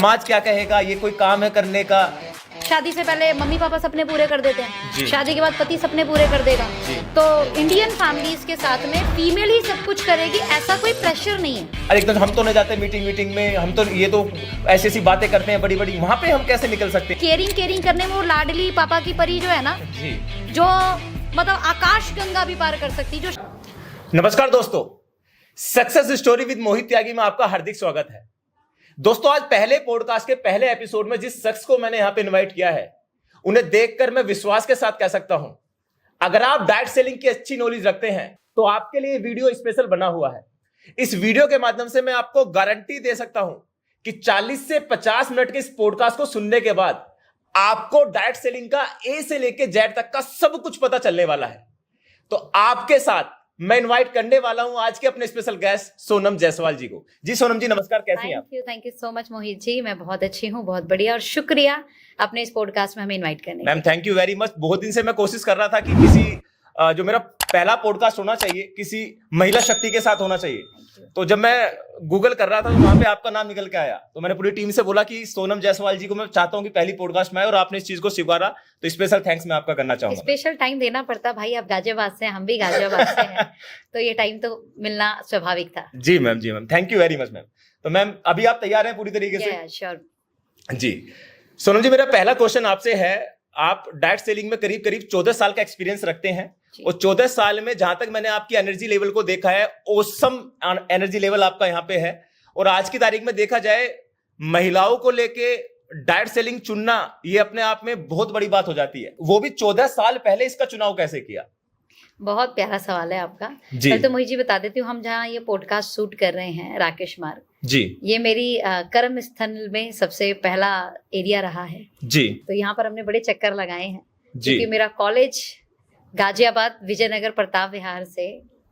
समाज क्या कहेगा, ये कोई काम है करने का। शादी से पहले मम्मी पापा सपने पूरे कर देते जी। हैं, शादी के बाद पति सपने पूरे कर देगा। जी। तो इंडियन फैमिलीज के साथ में फीमेल ही सब कुछ करेगी, ऐसा कोई प्रेशर नहीं है। अरे एकदम हम तो नहीं जाते मीटिंग में, हम तो ये तो ऐसी ऐसी बातें करते हैं बड़ी बड़ी, वहां पे हम कैसे निकल सकते हैं? केयरिंग करने में वो लाडली पापा की परी जो है ना, जी, जो मतलब आकाश गंगा भी पार कर सकती, जो। नमस्कार दोस्तों, सक्सेस स्टोरी विद मोहित त्यागी में आपका हार्दिक स्वागत है। दोस्तों, आज पहले पॉडकास्ट के पहले एपिसोड में जिस शख्स को मैंने यहां पे इनवाइट किया है, उन्हें देखकर मैं विश्वास के साथ कह सकता हूं, अगर आप डाइट सेलिंग की अच्छी नॉलेज रखते हैं तो आपके लिए वीडियो स्पेशल बना हुआ है। इस वीडियो के माध्यम से मैं आपको गारंटी दे सकता हूं कि 40 से 50 मिनट के इस पॉडकास्ट को सुनने के बाद आपको डाइट सेलिंग का ए से लेके जेड तक का सब कुछ पता चलने वाला है। तो आपके साथ मैं इनवाइट करने वाला हूं आज के अपने स्पेशल गेस्ट सोनम जायसवाल जी को। जी सोनम जी, नमस्कार, कैसी हैं आप? Thank you so much Mohit ji, मैं बहुत अच्छी हूँ, बहुत बढ़िया, और शुक्रिया अपने इस पॉडकास्ट में हमें इनवाइट करने। Ma'am thank you very much. बहुत दिन से मैं कोशिश कर रहा था कि किसी जो मेरा पहला पॉडकास्ट होना चाहिए किसी महिला शक्ति के साथ होना चाहिए, तो जब मैं गूगल कर रहा था तो वहां पे आपका नाम निकल के आया। तो मैंने पूरी टीम से बोला कि सोनम जायसवाल जी को मैं चाहता हूं कि पहली पॉडकास्ट में आए, और आपने इस चीज को स्वीकारा, तो स्पेशल थैंक्स मैं आपका करना चाहूंगा। स्पेशल टाइम देना पड़ता भाई, आप गाजियाबाद से हैं, हम भी गाजियाबाद से हैं, तो ये टाइम तो मिलना स्वाभाविक था। जी ma'am, thank you very much ma'am. तो मैम अभी आप तैयार हैं पूरी तरीके से? श्योर। जी सोनम जी, मेरा पहला क्वेश्चन आपसे है, आप डाइट सेलिंग में करीब करीब 14 साल का एक्सपीरियंस रखते हैं, और 14 साल में जहां तक मैंने आपकी एनर्जी लेवल को देखा है, ऑसम एनर्जी लेवल आपका यहां पे है। और आज की तारीख में देखा जाए, महिलाओं को लेके डाइट सेलिंग चुनना ये अपने आप में बहुत बड़ी बात हो जाती है, वो भी 14 साल पहले। इसका चुनाव कैसे किया? बहुत प्यारा सवाल है आपका। जी। पहले तो मोहित जी बता देती हूँ, हम जहाँ ये पॉडकास्ट शूट कर रहे हैं, राकेश मार्ग जी, ये मेरी कर्म स्थल में सबसे पहला एरिया रहा है जी, तो यहाँ पर हमने बड़े चक्कर लगाए हैं, जी, क्योंकि मेरा कॉलेज गाजियाबाद विजयनगर प्रताप विहार से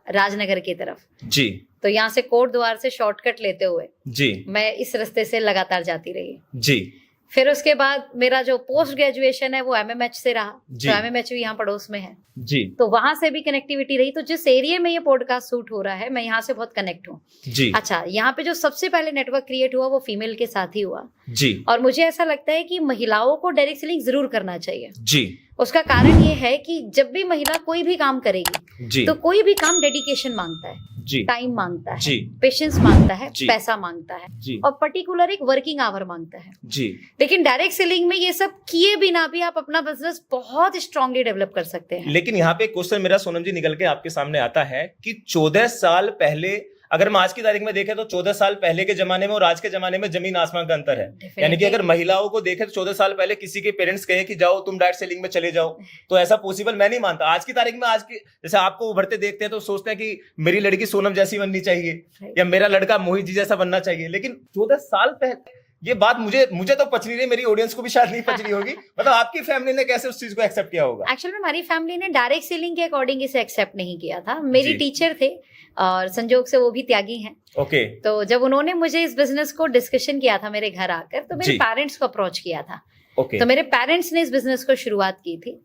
राजनगर की तरफ, जी, तो यहाँ से कोट द्वार से शॉर्टकट लेते हुए जी, मैं इस रास्ते से लगातार जाती रही। जी, फिर उसके बाद मेरा जो पोस्ट ग्रेजुएशन है वो एमएमएच से रहा, जी। तो एमएमएच भी यहाँ पड़ोस में है, जी, तो वहां से भी कनेक्टिविटी रही। तो जिस एरिया में ये पॉडकास्ट शूट हो रहा है, मैं यहाँ से बहुत कनेक्ट हूँ। जी, अच्छा, यहाँ पे जो सबसे पहले नेटवर्क क्रिएट हुआ वो फीमेल के साथ ही हुआ, जी, और मुझे ऐसा लगता है कि महिलाओं को डायरेक्ट सेलिंग जरूर करना चाहिए। जी, उसका कारण ये है कि जब भी महिला कोई भी काम करेगी, जी, तो कोई भी काम डेडिकेशन मांगता है, जी, टाइम मांगता है, जी, पेशेंस मांगता है, जी। पैसा मांगता है, जी, और पर्टिकुलर एक वर्किंग आवर मांगता है। जी, लेकिन डायरेक्ट सेलिंग में ये सब किए बिना भी आप अपना बिजनेस बहुत स्ट्रांगली डेवलप कर सकते हैं। लेकिन यहाँ पे क्वेश्चन मेरा सोनम जी निकल के आपके सामने आता है कि 14 साल पहले, अगर हम आज की तारीख में देखें तो 14 साल पहले के जमाने में और आज के जमाने में जमीन आसमान का अंतर है। यानी कि अगर महिलाओं को देखें तो 14 साल पहले किसी के पेरेंट्स कहे कि जाओ तुम डाइट सेलिंग में चले जाओ, तो ऐसा पॉसिबल मैं नहीं मानता। आज की तारीख में, आज की जैसे आपको उभरते देखते हैं तो सोचते हैं कि मेरी लड़की सोनम जैसी बननी चाहिए या मेरा लड़का मोहित जी जैसा बनना चाहिए। लेकिन 14 साल पहले ये बात मुझे तो पच नहीं रही, मेरी ऑडियंस को भी शायद नहीं पच रही होगी। मतलब आपकी फैमिली ने कैसे उस चीज को एक्सेप्ट किया होगा? एक्चुअली हमारी फैमिली ने डायरेक्ट सेलिंग के अकॉर्डिंग इसे एक्सेप्ट नहीं किया था। मेरी जी। टीचर थे और संजोग से वो भी त्यागी हैं। ओके, तो जब उन्होंने मुझे इस बिजनेस को डिस्कशन किया था मेरे घर आकर, तो मेरे जी। पेरेंट्स को अप्रोच किया था। ओके, तो मेरे पेरेंट्स ने इस बिजनेस को शुरुआत की थी,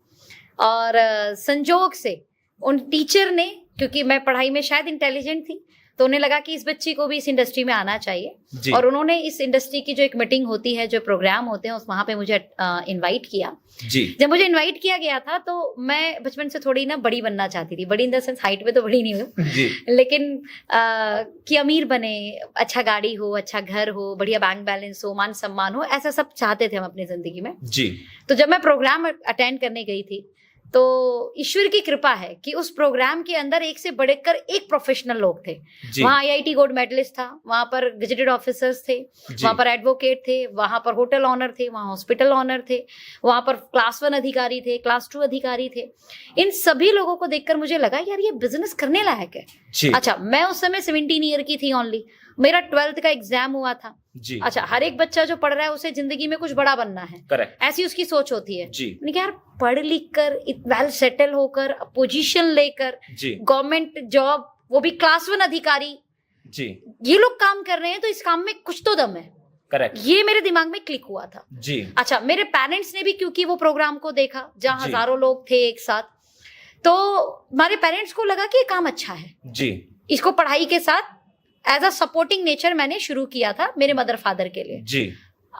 और संजोग से उन टीचर ने, क्योंकि मैं पढ़ाई में शायद इंटेलिजेंट थी, तो उन्हें लगा कि इस बच्ची को भी इस इंडस्ट्री में आना चाहिए, जी, और उन्होंने इस इंडस्ट्री की जो एक मीटिंग होती है, जो प्रोग्राम होते हैं, उस वहां पे मुझे इनवाइट किया। जी, जब मुझे इनवाइट किया गया था, तो मैं बचपन से थोड़ी ना बड़ी बनना चाहती थी, बड़ी इन द सेंस हाइट में तो बड़ी नहीं हूँ, जी, लेकिन कि अमीर बने, अच्छा गाड़ी हो, अच्छा घर हो, बढ़िया बैंक बैलेंस हो, मान सम्मान हो, ऐसा सब चाहते थे हम अपनी जिंदगी में। जी, तो जब मैं प्रोग्राम अटेंड करने गई थी, तो ईश्वर की कृपा है कि उस प्रोग्राम के अंदर एक से बढ़कर एक प्रोफेशनल लोग थे। जी, वहाँ आईआईटी गोल्ड मेडलिस्ट था, वहाँ पर गेजेटेड ऑफिसर्स थे, जी, वहाँ पर एडवोकेट थे, वहाँ पर होटल ऑनर थे, वहाँ हॉस्पिटल ऑनर थे, वहाँ पर क्लास 1 अधिकारी थे, क्लास 2 अधिकारी थे। इन सभी लोगों को देखकर मुझे लगा यार ये बिजनेस करने लायक है। जी, अच्छा, मैं उस समय 17 ईयर की थी ओनली, मेरा 12th का एग्जाम हुआ था। जी, अच्छा, हर एक बच्चा जो पढ़ रहा है उसे जिंदगी में कुछ बड़ा बनना है, करेक्ट, ऐसी उसकी सोच होती है। जी, मैंने कहा यार पढ़ लिख कर, वेल सेटल होकर, पोजीशन लेकर, जी, गवर्नमेंट जॉब, वो भी क्लास 1 अधिकारी, जी, ये लोग काम कर रहे हैं, तो इस काम में कुछ तो दम है। करेक्ट, ये मेरे दिमाग में क्लिक हुआ था। जी, अच्छा, मेरे पेरेंट्स ने भी क्योंकि वो प्रोग्राम को देखा जहां जी। हजारों लोग थे एक साथ, तो हमारे पेरेंट्स को लगा कि ये काम अच्छा है, जी, इसको पढ़ाई के साथ एज अ सपोर्टिंग नेचर मैंने शुरू किया था मेरे मदर फादर के लिए। जी,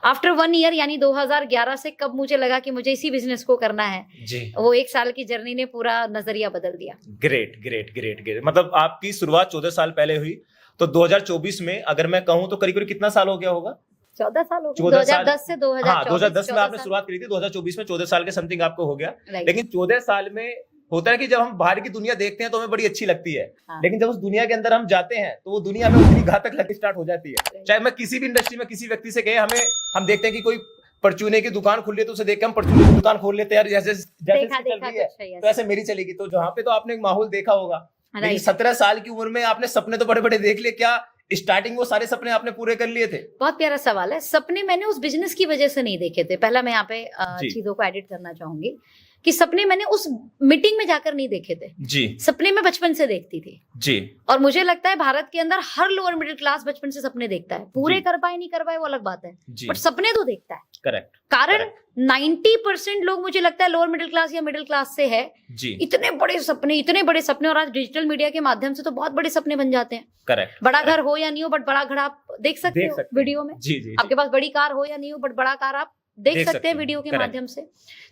आफ्टर 1 ईयर यानी 2011 से कब मुझे लगा कि मुझे इसी बिजनेस को करना है, जी, वो 1 साल की जर्नी ने पूरा नजरिया बदल दिया। Great great great great. मतलब आपकी शुरुआत 14 साल पहले हुई, तो 2024 में अगर मैं कहूं तो करीब करीब कितना साल हो गया होगा? 14 साल हो गए, 14 साल। 2010 से 2024। हाँ, 2010 में आपने 14 शुरुआत करी थी, 2024 में 14 साल के समथिंग आपको हो गया। राइट। लेकिन 14 साल में होता है कि जब हम बाहर की दुनिया देखते हैं तो हमें बड़ी अच्छी लगती है, हाँ। लेकिन जब उस दुनिया के अंदर हम जाते हैं तो वो दुनिया हमें उतनी घातक लगनी स्टार्ट हो जाती है। चाहे मैं किसी भी इंडस्ट्री में किसी व्यक्ति से कहे, हम देखते हैं कि कोई परचूने की दुकान खुल रही है तो उसे देख के हम परचूने की दुकान खोल लेते हैं यार, जैसे चल रही है तो ऐसे मेरी चलेगी। तो जहाँ पे तो आपने एक माहौल देखा होगा, लेकिन 17 साल की उम्र में आपने सपने तो बड़े बड़े देख लिए, क्या स्टार्टिंग वो सारे सपने आपने पूरे कर लिए थे? बहुत प्यारा सवाल है। सपने मैंने उस बिजनेस की वजह से नहीं देखे थे। पहला मैं यहाँ पे जी। चीजों को एडिट करना चाहूंगी कि सपने मैंने उस मीटिंग में जाकर नहीं देखे थे। जी सपने मैं बचपन से देखती थी, जी, और मुझे लगता है भारत के अंदर हर लोअर मिडिल क्लास बचपन से सपने देखता है। पूरे जी। कर पाए नहीं कर पाए वो अलग बात है, जी, बट सपने तो देखता है। करेक्ट। कारण 90% लोग मुझे लगता है लोअर मिडिल क्लास या मिडिल क्लास से है। जी, इतने बड़े सपने, और आज डिजिटल मीडिया के माध्यम से तो बहुत बड़े सपने बन जाते हैं। करेक्ट। बड़ा घर हो या नहीं हो, बट बड़ा घर आप देख सकते हो वीडियो में। जी जी, आपके पास बड़ी कार हो या नहीं हो, बट बड़ा कार आप देख सकते हैं वीडियो के Correct. माध्यम से।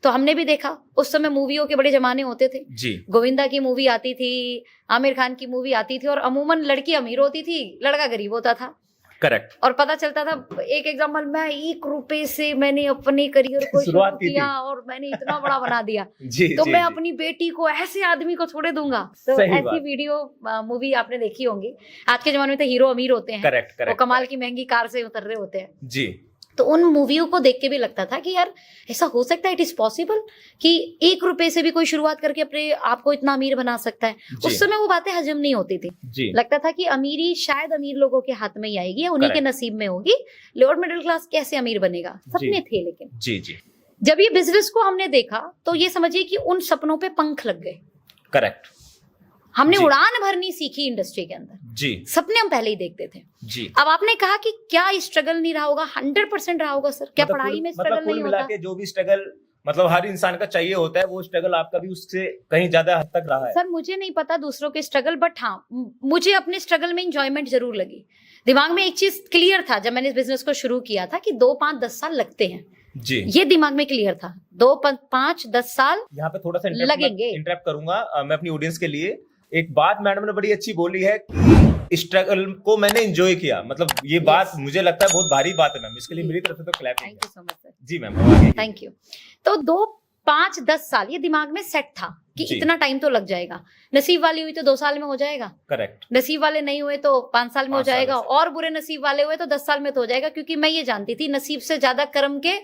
तो हमने भी देखा, उस समय मूवियों के बड़े जमाने होते थे। जी, गोविंदा की मूवी आती थी, आमिर खान की मूवी आती थी, और अमूमन लड़की अमीर होती थी, लड़का गरीब होता था। करेक्ट। और पता चलता था, एक एग्जाम्पल, मैं 1 रुपए से मैंने अपने करियर को शुरुआत शुरू की किया और मैंने इतना बड़ा बना दिया। जी, तो जी, मैं जी। अपनी बेटी को ऐसे आदमी को थोड़े दूंगा। तो सही ऐसी बात। वीडियो मूवी आपने देखी होंगी। आज के जमाने में तो हीरो अमीर होते हैं, करेक्ट वो करेक्ट। कमाल की महंगी कार से उतर रहे होते हैं। जी, तो उन मूवियों को देख के भी लगता था कि यार ऐसा हो सकता है, इट इज पॉसिबल कि 1 रुपए से भी कोई शुरुआत करके अपने आप को इतना अमीर बना सकता है। जी। उस समय वो बातें हजम नहीं होती थी। जी, लगता था कि अमीरी शायद अमीर लोगों के हाथ में ही आएगी, उन्हीं के Correct. नसीब में होगी। लोअर मिडिल क्लास कैसे अमीर बनेगा, सपने थे। लेकिन जी, जी, जब ये बिजनेस को हमने देखा तो ये समझिए कि उन सपनों पे पंख लग गए। करेक्ट। हमने जी। उड़ान भरनी सीखी इंडस्ट्री के अंदर। जी, सपने हम पहले ही देखते थे। जी। अब आपने कहा कि क्या स्ट्रगल नहीं रहा होगा? 100% रहा होगा सर। क्या पढ़ाई में स्ट्रगल नहीं मिला होता? के जो भी स्ट्रगल मतलब हर इंसान का चाहिए होता है, वो स्ट्रगल आपका भी उससे कहीं ज्यादा हद तक रहा है। सर मुझे नहीं पता दूसरों के स्ट्रगल, बट हाँ मुझे अपने स्ट्रगल में इंजॉयमेंट जरूर लगी। दिमाग में एक चीज क्लियर था जब मैंने इस बिजनेस को शुरू किया था कि 2, 5, 10 साल लगते हैं। जी, ये दिमाग में क्लियर था, 2, 5, 10 साल यहाँ पे थोड़ा सा लगेंगे। इंटरप्ट करूंगा मैं अपनी ऑडियंस के लिए। एक बात मैडम ने बड़ी अच्छी बोली है कि स्ट्रगल को मैंने एंजॉय किया। मतलब ये बात मुझे लगता है बहुत भारी बात है मैम, इसके लिए मेरी तरफ से तो clapping. Thank you so much sir. जी मैम, थैंक यू। तो 2, 5, 10 साल ये दिमाग में सेट था कि जी। इतना टाइम तो लग जाएगा। नसीब वाली हुई तो 2 साल में हो जाएगा, करेक्ट। नसीब वाले नहीं हुए तो 5 साल में हो 5 साल जाएगा, में। और बुरे नसीब वाले हुए तो 10 साल में तो हो जाएगा। क्योंकि मैं ये जानती थी नसीब से ज्यादा कर्म के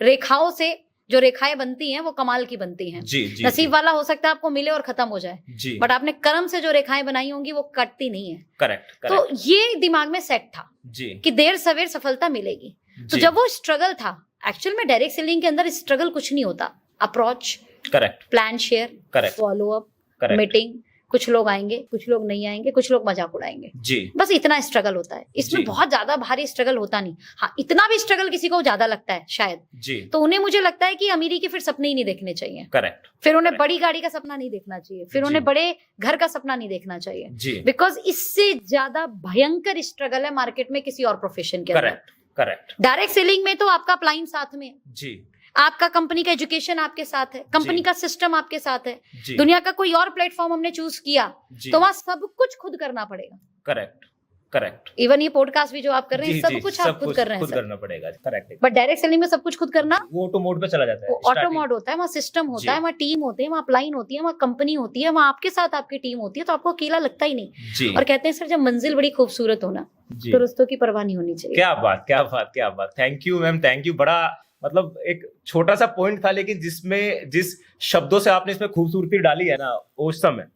रेखाओं से जो रेखाएं बनती हैं वो कमाल की बनती हैं। जी, जी, नसीब वाला हो सकता है आपको मिले और खत्म हो जाए, जी, बट आपने कर्म से जो रेखाएं बनाई होंगी वो कटती नहीं है। करेक्ट तो करेक्ट। ये दिमाग में सेट था जी, कि देर सवेर सफलता मिलेगी। तो जी, जब वो स्ट्रगल था, एक्चुअल में डायरेक्ट सेलिंग के अंदर स्ट्रगल कुछ नहीं होता। Approach, correct plan share, correct follow up, correct. Meeting, कुछ लोग आएंगे, कुछ लोग नहीं आएंगे, कुछ लोग मजाक उड़ाएंगे, जी, बस इतना स्ट्रगल होता है। इसमें जी। बहुत ज्यादा भारी स्ट्रगल होता नहीं। हाँ, इतना भी स्ट्रगल किसी को ज्यादा लगता है शायद, जी, तो उन्हें मुझे लगता है कि अमीरी के फिर सपने ही नहीं देखने चाहिए। करेक्ट। फिर उन्हें Correct. बड़ी गाड़ी का सपना नहीं देखना चाहिए, फिर जी। उन्हें बड़े घर का सपना नहीं देखना चाहिए। जी, बिकॉज इससे ज्यादा भयंकर स्ट्रगल है मार्केट में किसी और प्रोफेशन के अंदर। Correct correct. डायरेक्ट सेलिंग में तो आपका अपलाइन साथ में है, जी, आपका कंपनी का एजुकेशन आपके साथ है, कंपनी जी। का सिस्टम आपके साथ है। जी, दुनिया का कोई और प्लेटफॉर्म हमने चूज किया जी, तो वहां सब कुछ खुद करना पड़ेगा। Correct correct. इवन ये पॉडकास्ट भी जो आप कर रहे हैं, जी, सब जी, कुछ आप खुद कर रहे हैं खुद सर। करना पड़ेगा। करेक्ट। बट डायरेक्ट सेलिंग में सब कुछ खुद करना, वो ऑटो मोड पे चला जाता है। ऑटो मोड होता है, वहाँ सिस्टम होता जी। है, वहाँ टीम होती है, वहाँ अपलाइन होती है, वहाँ कंपनी होती है, वहाँ आपके साथ आपकी टीम होती है, तो आपको अकेला लगता ही नहीं। जी, और कहते हैं सर जब मंजिल बड़ी खूबसूरत हो ना जी। तो रस्तों की परवाह नहीं होनी चाहिए। क्या बात क्या बात क्या बात। Thank you ma'am, thank you. बड़ा मतलब एक छोटा सा पॉइंट था, लेकिन जिसमें जिस शब्दों से आपने इसमें खूबसूरती डाली है ना उस समय।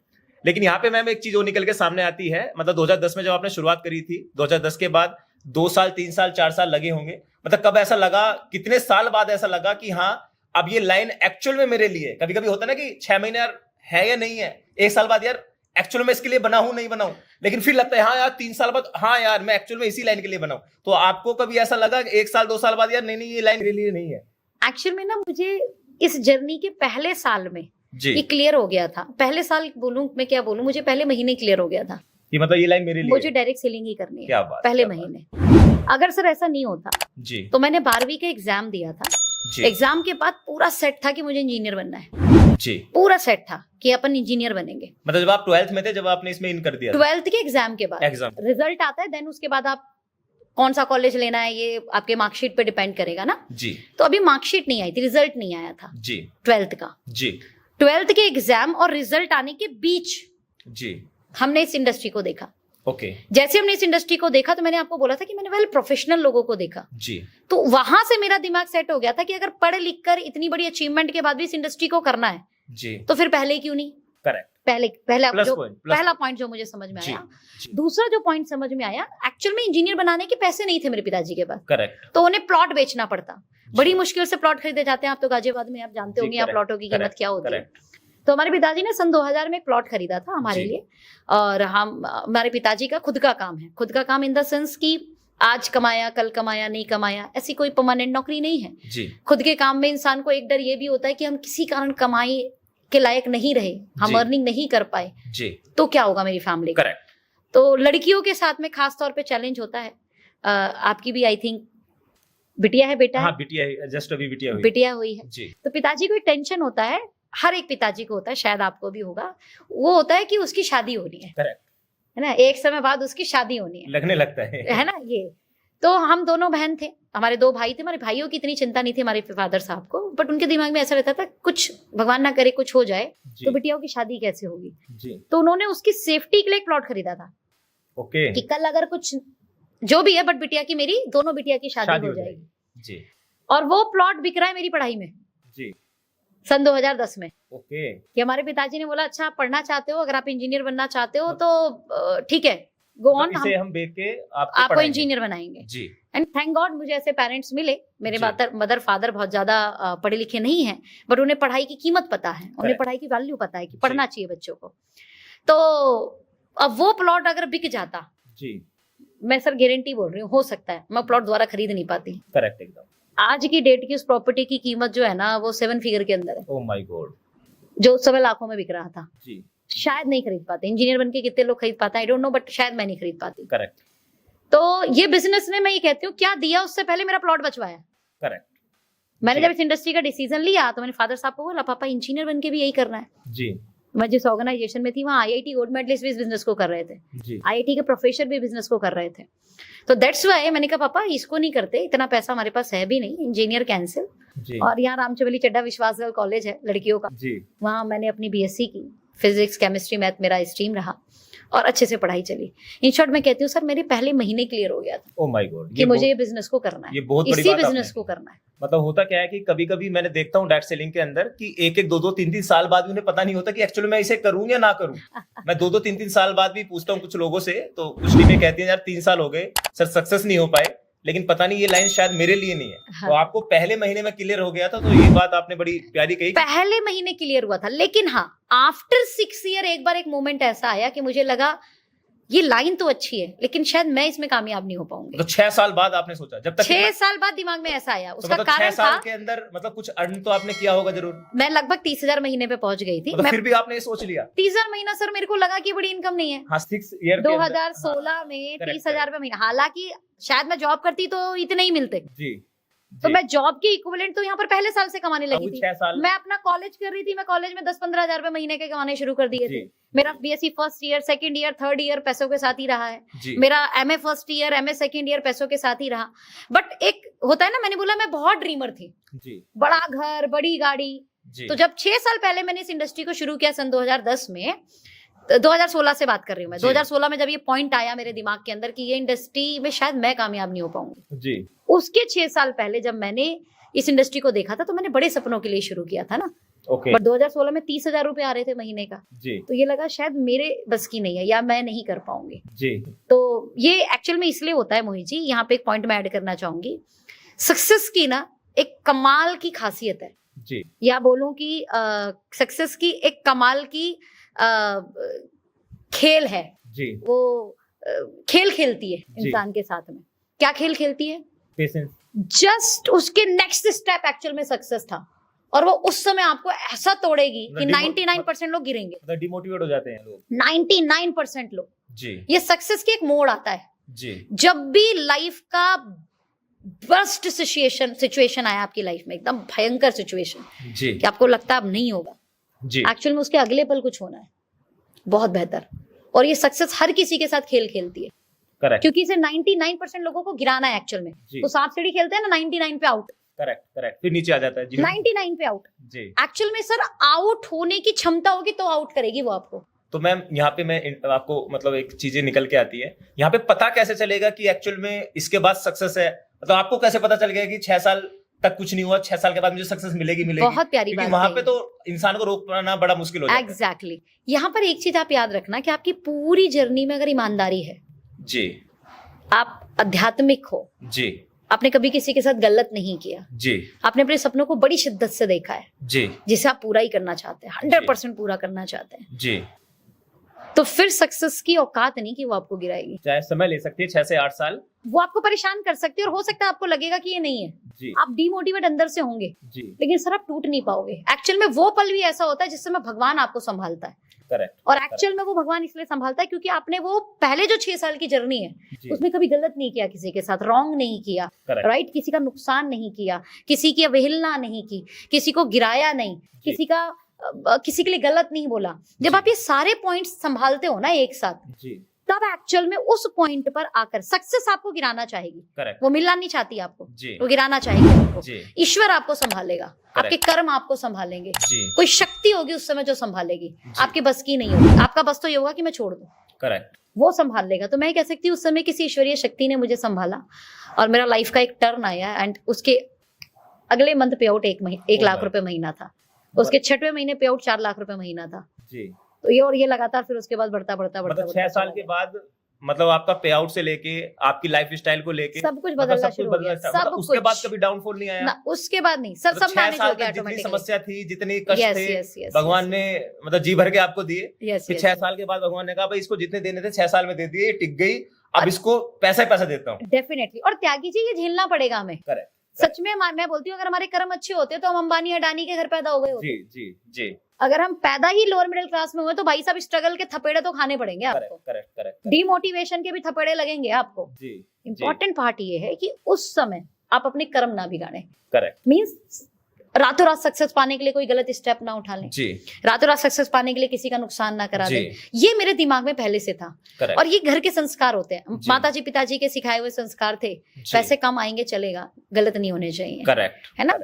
लेकिन यहाँ पे मैम एक चीज और निकल के सामने आती है। मतलब 2010 में जब आपने शुरुआत करी थी, 2010 के बाद 2 साल 3 साल 4 साल लगे होंगे। मतलब कब ऐसा लगा, कितने साल बाद ऐसा लगा कि हाँ अब ये लाइन एक्चुअल में मेरे लिए? कभी कभी होता है ना कि 6 महीने यार है या नहीं है, 1 साल बाद यार एक्चुअल में इसके लिए बना हूं नहीं बनाऊं, लेकिन फिर लगता है हाँ यार 3 साल बाद हाँ यार मैं एक्चुअल में इसी लाइन के लिए बनाऊं। तो आपको कभी ऐसा लगा 1 साल 2 साल बाद यार नहीं नहीं ये लाइन मेरे लिए नहीं है? एक्चुअल में ना मुझे इस जर्नी के पहले साल में जी, ये क्लियर हो गया था। पहले साल बोलूं मैं क्या बोलूं, मुझे पहले महीने क्लियर हो गया था कि मतलब ये लाइन मेरे लिए मुझे है। डायरेक्ट सेलिंग ही करनी है क्या बात, पहले क्या बात। महीने। अगर सर ऐसा नहीं होता जी तो मैंने 12वीं का एग्जाम दिया था। जी एग्जाम के बाद पूरा सेट था कि मुझे इंजीनियर बनना है, जी। पूरा सेट था कि अपन इंजीनियर बनेंगे। मतलब जब आप 12th में थे, जब आपने इसमें इन कर दिया 12th के एग्जाम के बाद एग्जाम। रिजल्ट आता है, देन उसके बाद आप कौन सा कॉलेज लेना है ये आपके मार्कशीट पे डिपेंड करेगा ना। जी तो अभी मार्कशीट नहीं आई थी, रिजल्ट नहीं आया था जी 12th का। जी 12th के एग्जाम और रिजल्ट आने के बीच जी। हमने इस इंडस्ट्री को देखा। ओके। जैसे हमने इस इंडस्ट्री को देखा तो मैंने आपको बोला था कि मैंने वेल प्रोफेशनल लोगों को देखा, जी तो वहां से मेरा दिमाग सेट हो गया था कि अगर पढ़ लिख कर इतनी बड़ी अचीवमेंट के बाद भी इस इंडस्ट्री को करना है जी। तो फिर पहले क्यों नहीं। करेक्ट। पहला Plus जो point, plus पहला पॉइंट जो मुझे समझ में जी आया। जी। दूसरा जो पॉइंट समझ में आया, एक्चुअल में इंजीनियर बनाने के पैसे नहीं थे मेरे पिताजी के पास, करेक्ट। तो उन्हें प्लॉट बेचना पड़ता। बड़ी मुश्किल से प्लॉट खरीदे जाते हैं, आप तो गाजियाबाद में आप जानते जी, होंगे यहाँ correct, प्लॉटों की कीमत correct, क्या होती है। करेक्ट। तो हमारे पिताजी ने सन 2000 में एक प्लॉट खरीदा था हमारे जी। लिए। और हमारे पिताजी का खुद का काम है, खुद का काम इन द सेंस कि आज कमाया कल कमाया नहीं कमाया, ऐसी कोई परमानेंट नौकरी नहीं है। जी खुद के काम में इंसान को एक डर ये भी होता है कि हम किसी कारण कमाई के लायक नहीं रहे, हम जी। अर्निंग नहीं कर पाए जी तो क्या होगा मेरी फैमिली का। करेक्ट। तो लड़कियों के साथ में खास तौर पे चैलेंज होता है। आपकी भी आई थिंक बिटिया है, बेटा हाँ है? बिटिया है, जस्ट अभी बिटिया हुई। बिटिया हुई है। जी तो पिताजी को एक टेंशन होता है, हर एक पिताजी को होता है, शायद आपको भी होगा। वो होता है कि उसकी शादी होनी है करेक्ट। है ना, एक समय बाद उसकी शादी होनी लगने लगता है ना ये। तो हम दोनों बहन थे, हमारे 2 भाई थे। हमारे भाइयों की इतनी चिंता नहीं थी हमारे फादर साहब को, बट उनके दिमाग में ऐसा रहता था कुछ भगवान ना करे कुछ हो जाए जी तो बिटियाओं की शादी कैसे होगी। जी। तो उन्होंने उसकी सेफ्टी के लिए एक प्लॉट खरीदा था ओके। कि कल अगर कुछ जो भी है बट बिटिया की, मेरी दोनों बिटिया की शादी हो जाएगी। जी और वो प्लॉट बिक रहा है मेरी पढ़ाई में जी। सन 2010 में। ओके। कि हमारे पिताजी ने बोला अच्छा आप पढ़ना चाहते हो, अगर आप इंजीनियर बनना चाहते हो तो ठीक है गो ऑन, इसे हम बेच के आपको आपको पढ़ाएंगे। इंजीनियर बनाएंगे। जी एंड थैंक गॉड मुझे ऐसे पेरेंट्स मिले। मेरे जी। मदर फादर बहुत ज्यादा पढ़े लिखे नहीं हैं, बट उन्हें पढ़ाई की कीमत पता है, उन्हें Correct. पढ़ाई की वैल्यू पता है कि पढ़ना चाहिए बच्चों को। तो अब वो प्लॉट अगर बिक जाता, जी मैं सर गारंटी बोल रही हूँ, हो सकता है मैं प्लॉट दोबारा खरीद नहीं पाती। करेक्ट एकदम। आज की डेट की उस प्रॉपर्टी की कीमत जो है ना वो 7 फिगर के अंदर है, ओह माय गॉड। जो उस समय लाखों में बिक रहा था। जी शायद नहीं खरीद पाते, इंजीनियर बनके कितने लोग खरीद पाते हैं आई डोंट नो, बट शायद मैं नहीं खरीद पाती। करेक्ट तो ये बिजनेस ने, मैं ये कहती हूँ क्या दिया उससे पहले मेरा प्लॉट बचवाया। करेक्ट। मैंने जी। जब इस इंडस्ट्री का डिसीजन लिया तो मैंने फादर साहब को बोला पापा इंजीनियर बन के भी यही करना है। जी मैं जिस ऑर्गेनाइजेशन में थी वहाँ IIT गोल्ड मेडलिस्ट भी इस बिजनेस को कर रहे थे, जी IIT के प्रोफेसर भी बिजनेस को कर रहे थे। तो दैट्स वाई मैंने कहा पापा इसको नहीं करते, इतना पैसा हमारे पास है भी नहीं, इंजीनियर कैंसिल। जी और यहाँ रामचवली चड्डा विश्वासगढ़ कॉलेज है लड़कियों का, जी। वहाँ मैंने अपनी BSc की, फिजिक्स केमिस्ट्री मैथ मेरा स्ट्रीम रहा और अच्छे से पढ़ाई चली। इन शॉर्ट मैं कहती हूँ सर मेरे पहले महीने क्लियर हो गया था ओह माय गॉड कि मुझे ये बिजनेस को करना है, ये बहुत बड़ी इसी बात बिजनेस आपने को की। करना है। मतलब होता क्या है कि कभी कभी मैंने देखता हूँ डायरेक्ट सेलिंग के अंदर कि 1-1, 2-2, 3-3 साल बाद भी उन्हें पता नहीं होता कि एक्चुअली मैं इसे करूं या ना करूं। मैं 2-2, 3-3 साल बाद भी पूछता हूँ कुछ लोगों से, तो कुछ टीमें कहती हैं यार 3 साल हो गए सर सक्सेस नहीं हो पाए, लेकिन पता नहीं ये लाइन शायद मेरे लिए नहीं है। हाँ। तो आपको पहले महीने में क्लियर हो गया था, तो ये बात आपने बड़ी प्यारी कही। पहले महीने क्लियर हुआ था, लेकिन हाँ आफ्टर 6 ईयर एक बार एक मोमेंट ऐसा आया कि मुझे लगा ये लाइन तो अच्छी है लेकिन शायद मैं इसमें कामयाब नहीं हो पाऊंगी। तो 6 साल बाद आपने सोचा, जब तक 6 साल बाद दिमाग में ऐसा आया, तो उसका मतलब 6 कारण साल था के अंदर मतलब कुछ अर्न तो आपने किया होगा जरूर। मैं लगभग 30,000 महीने पे पहुंच गई थी। मतलब मैं फिर भी आपने ये सोच लिया। 30,000 महीना सर मेरे को लगा कि बड़ी इनकम नहीं है। हाँ 6 ईयर 2016 में 30,000 रुपए महीना, हालांकि शायद मैं जॉब करती तो इतने ही मिलते। जी तो मैं जॉब के इक्विवेलेंट तो यहाँ पर पहले साल से कमाने लगी थी। 6 साल मैं अपना कॉलेज कर रही थी, मैं कॉलेज में 10-15 हजार रुपए महीने के कमाने शुरू कर दिए थे। जी, मेरा BSc first year, second year, third year पैसों के साथ ही रहा है। जी मेरा MA first year, MA second year पैसों के साथ ही रहा। बट एक होता है ना, मैंने बोला मैं बहुत ड्रीमर थी, जी बड़ा घर बड़ी गाड़ी। जी। तो जब 6 साल पहले मैंने इस इंडस्ट्री को शुरू किया सन 2010 में, 2016 से बात कर रही हूँ मैं, जी। 2016 में जब ये पॉइंट आया मेरे दिमाग के अंदर कि ये इंडस्ट्री में शायद मैं कामयाब नहीं हो पाऊंगी, जी उसके 6 साल पहले जब मैंने इस इंडस्ट्री को देखा था तो मैंने बड़े सपनों के लिए शुरू किया था ना। ओके। बट 2016 में 30,000 रुपए आ रहे थे महीने का, जी तो ये लगा शायद मेरे बस की नहीं है या मैं नहीं कर पाऊंगी। जी तो ये एक्चुअल में इसलिए होता है मोहित जी, यहाँ पे एक पॉइंट मैं ऐड करना चाहूंगी। सक्सेस की ना एक कमाल की खासियत है, जी या बोलूं कि सक्सेस की एक कमाल की खेल है। जी। वो खेल खेलती है जी। इंसान के साथ में। क्या खेल खेलती है? पेशेंस। जस्ट उसके नेक्स्ट स्टेप एक्चुअल में सक्सेस था। और वो उस समय आपको ऐसा तोड़ेगी कि मतलब 99% लोग गिरेंगे, मतलब डिमोटिवेट हो जाते हैं लोग। 99% लोग। जी ये सक्सेस की एक मोड़ आता है जी जब भी लाइफ का वर्स्ट सिचुएशन आया आपकी लाइफ में, एकदम भयंकर सिचुएशन जी कि आपको लगता है अब नहीं होगा, जी एक्चुअल में उसके अगले पल कुछ होना है बहुत बेहतर। और ये सक्सेस हर किसी के साथ खेल खेलती है, करेक्ट क्योंकि इसे 99% लोगों को गिराना है एक्चुअल में। जी। तो सांप सीढ़ी खेलते हैं ना, 99 पे आउट, करेक्ट करेक्ट, फिर नीचे आ जाता है जी 99 पे आउट। जी। एक्चुअल में सर आउट होने की क्षमता होगी तो आउट करेगी वो आपको। तो मैम यहाँ पे मैं आपको मतलब एक चीजें निकल के आती है, यहाँ पे पता कैसे चलेगा कि एक्चुअल में इसके बाद सक्सेस है? मतलब आपको कैसे पता चल गया कि 6 साल तक कुछ नहीं हुआ, 6 साल के बाद मुझे सक्सेस मिलेगी? बहुत प्यारी क्योंकि बात वहां कही। पे तो इंसान को रोक पाना बड़ा मुश्किल हो जाता है। एग्जैक्टली यहाँ पर एक चीज आप याद रखना कि आपकी पूरी जर्नी में अगर ईमानदारी है, जी आप आध्यात्मिक हो, जी आपने कभी किसी के साथ गलत नहीं किया, जी आपने अपने सपनों को बड़ी शिद्दत से देखा है, जी जिसे आप पूरा ही करना चाहते हैं, 100% पूरा करना चाहते हैं, जी, तो फिर सक्सेस की औकात नहीं कि वो आपको गिराएगी। चाहे समय ले सकती है 6 से 8 साल। वो आपको परेशान कर सकती है और हो सकता है आपको लगेगा कि ये नहीं है, जी आप डीमोटिवेट अंदर से होंगे, जी लेकिन सर आप टूट नहीं पाओगे। एक्चुअल में वो पल भी ऐसा होता है जिस समय भगवान आपको संभालता है, करेक्ट। और एक्चुअल में वो भगवान इसलिए संभालता है क्योंकि आपने वो पहले जो 6 साल की जर्नी है जी उसमें कभी गलत नहीं किया, किसी के साथ रॉन्ग नहीं किया, करेक्ट राइट, किसी का नुकसान नहीं किया, किसी की अवहेलना नहीं की, किसी को गिराया नहीं, किसी के लिए गलत नहीं बोला। जब जी। आप ये सारे पॉइंट्स संभालते हो ना एक साथ, जी तब एक्चुअल में उस पॉइंट पर आकर सक्सेस आपको गिराना चाहेगी, करेक्ट वो मिलना नहीं चाहती आपको, जी वो गिराना चाहेगी आपको। जी ईश्वर आपको संभालेगा, आपके कर्म आपको संभालेंगे, जी कोई शक्ति होगी उस समय जो संभालेगी, जी। आपके बस की नहीं होगी। आपका बस तो ये होगा कि मैं छोड़ दूं, करेक्ट वो संभाल लेगा। तो मैं कह सकती हूँ उस समय किसी ईश्वरीय शक्ति ने मुझे संभाला और मेरा लाइफ का एक टर्न आया, एंड उसके अगले मंथ पे आउट 1 लाख रुपए महीना था, उसके 6वें महीने पे आउट 4 लाख रुपए महीना था। जी। तो ये लगातार फिर उसके बाद बढ़ता मतलब 6 साल के बाद मतलब आपका पे आउट से लेके आपकी लाइफ स्टाइल को लेके सब कुछ बदलना शुरू हो गया, सब उसके बाद कुछ। कभी डाउनफॉल नहीं आया? ना, उसके बाद नहीं सर, सब 6 मैनेज हो साल गया तक जितनी ऑटोमेटिकली। समस्या थी, जितनी कष्ट Yes, थे, yes, yes, भगवान yes. ने मतलब जी भर के आपको दिए। Yes, फिर yes, 6 yes. साल के बाद भगवान ने कहा भाई इसको जितने देने थे 6 साल में दे दिए, ये टिक गई, अब इसको पैसा ही पैसा देता हूँ। डेफिनेटली। और त्यागी जी, ये झेलना पड़ेगा हमें। करेक्ट। सच में मैं बोलती हूँ अगर हमारे कर्म अच्छे होते तो हम अंबानी अडानी के घर पैदा हो गए होते। जी जी जी अगर हम पैदा ही लोअर मिडिल क्लास में हुए तो भाई साहब स्ट्रगल के थपेड़े तो खाने पड़ेंगे आपको, करेक्ट करेक्ट डीमोटिवेशन के भी थपेड़े लगेंगे आपको। जी इंपॉर्टेंट पार्ट ये है कि उस समय आप अपने कर्म ना बिगाड़ें। करेक्ट मींस रातों रात सक्सेस पाने के लिए कोई गलत स्टेप ना उठा लें, जी रातों रात सक्सेस पाने के लिए किसी का नुकसान ना करा जी। दें। ये मेरे दिमाग में पहले से था। करेक्ट और ये घर के संस्कार होते हैं, जी। माताजी पिताजी के सिखाए हुए संस्कार थे। पैसे कम आएंगे चलेगा, गलत नहीं होने चाहिए, करेक्ट है ना।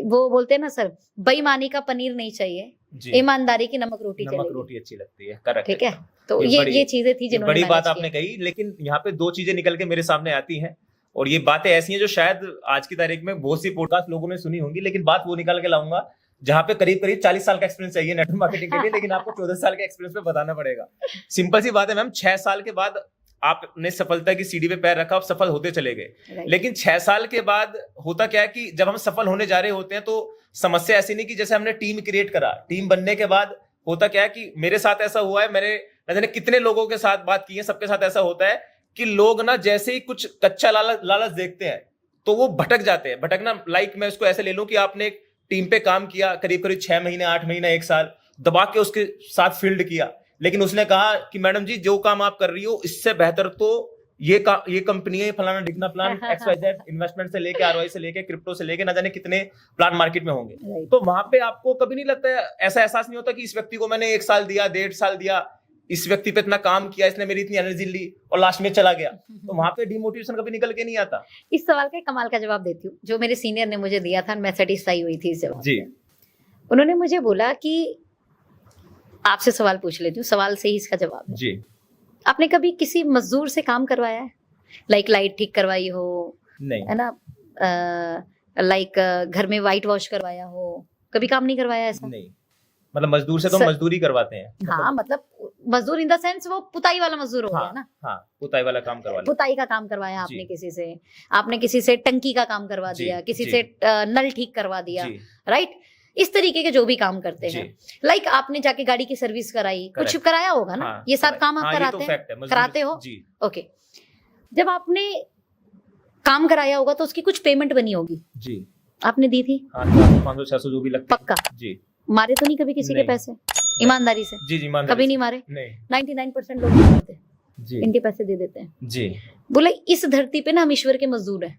वो बोलते हैं ना सर, बेईमानी का पनीर नहीं चाहिए, जी। ईमानदारी की नमक रोटी नमक चलेगी। रोटी अच्छी लगती है। करेक्ट ठीक है, तो ये ये चीजें थी ये जिन्होंने बड़ी manage बात किया। आपने कही, लेकिन यहाँ पे 2 चीजें निकल के मेरे सामने आती हैं, और ये बातें ऐसी हैं जो शायद आज की तारीख में बहुत सी पॉडकास्ट लोगों ने सुनी होंगी, लेकिन बात वो निकाल के लाऊंगा जहाँ पे करीब करीब 40 साल का एक्सपीरियंस चाहिए नेटवर्क मार्केटिंग के लिए, लेकिन आपको 14 साल का एक्सपीरियंस पे बताना पड़ेगा। सिंपल सी बात है मैम, 6 साल के बाद आपने सफलता की सीढ़ी पे पैर रखा, आप सफल होते चले गए। Right. लेकिन 6 साल के बाद होता क्या है कि जब हम सफल होने जा रहे होते हैं तो समस्या ऐसी नहीं कि जैसे हमने टीम क्रिएट करा, टीम बनने के बाद होता क्या है कि मेरे साथ ऐसा हुआ है, मैंने न जाने कितने लोगों के साथ बात की है, सबके साथ ऐसा होता है कि लोग ना जैसे ही कुछ कच्चा लालच देखते हैं तो वो भटक जाते हैं। भटकना लाइक मैं उसको ऐसे ले लूं कि आपने एक टीम पे काम किया करीब करीब 6 महीने 8 महीने 1 साल दबा के उसके साथ फील्ड किया, लेकिन उसने कहा कि मैडम जी जो काम आप कर रही हो इससे बेहतर तो ये कंपनी है, फलाना ढिकना प्लान XYZ, इन्वेस्टमेंट से लेके ROI से लेके क्रिप्टो से लेके ना जाने कितने प्लान मार्केट में होंगे। Right. तो वहां पे आपको कभी नहीं लगता है, ऐसा एहसास नहीं होता कि इस व्यक्ति को मैंने 1 साल दिया, 1.5 साल दिया, इस व्यक्ति पे इतना काम किया, इसने मेरी इतनी एनर्जी ली और लास्ट में चला गया, तो वहां पे डिमोटिवेशन कभी निकल के नहीं आता? इस सवाल का कमाल का जवाब देती हूँ, जो मेरे सीनियर ने मुझे दिया था, मैं सेटिस्फाई हुई थी इस जवाब जी। से। उन्होंने मुझे बोला कि आपसे सवाल पूछ लेती हूँ, सवाल से ही इसका जवाब है। जी। आपने कभी किसी मजदूर से काम करवाया है? लाइट ठीक करवाई हो, नहीं। है ना, घर में व्हाइट वॉश करवाया हो, कभी काम नहीं करवाया ऐसा? नहीं, मतलब मजदूर से तो मजदूरी करवाते हैं। हाँ, मतलब मजदूर इन द सेंस वो पुताई वाला मजदूर हो गया ना। हाँ, पुताई वाला काम करवा लिया। पुताई का काम करवाया आपने जी। किसी से, आपने किसी से टंकी का काम करवा जी, दिया, किसी जी। से नल ठीक करवा दिया, जी, राइट। इस तरीके के जो भी काम करते जी। हैं, लाइक आपने जाके गाड़ी की सर्विस कराई, कुछ Correct. कराया होगा ना। हाँ, ये सब काम आप हाँ, ये तो कराते हैं, fact है, मजदूरी- कराते हो? जी। ओके, जब आपने काम कराया होगा तो उसकी कुछ पेमेंट बनी होगी, जी। आपने दी थी? हाँ, 500-600 जो भी लगता पक्का? जी। मारे तो नहीं कभी किसी के नहीं। पैसे ईमानदारी से? जी जी, ईमानदारी कभी से। नहीं मारे? नहीं 99% लोग नहीं मारते, जी इनके पैसे दे देते हैं। जी बोले इस धरती पे ना हम ईश्वर के मजदूर हैं,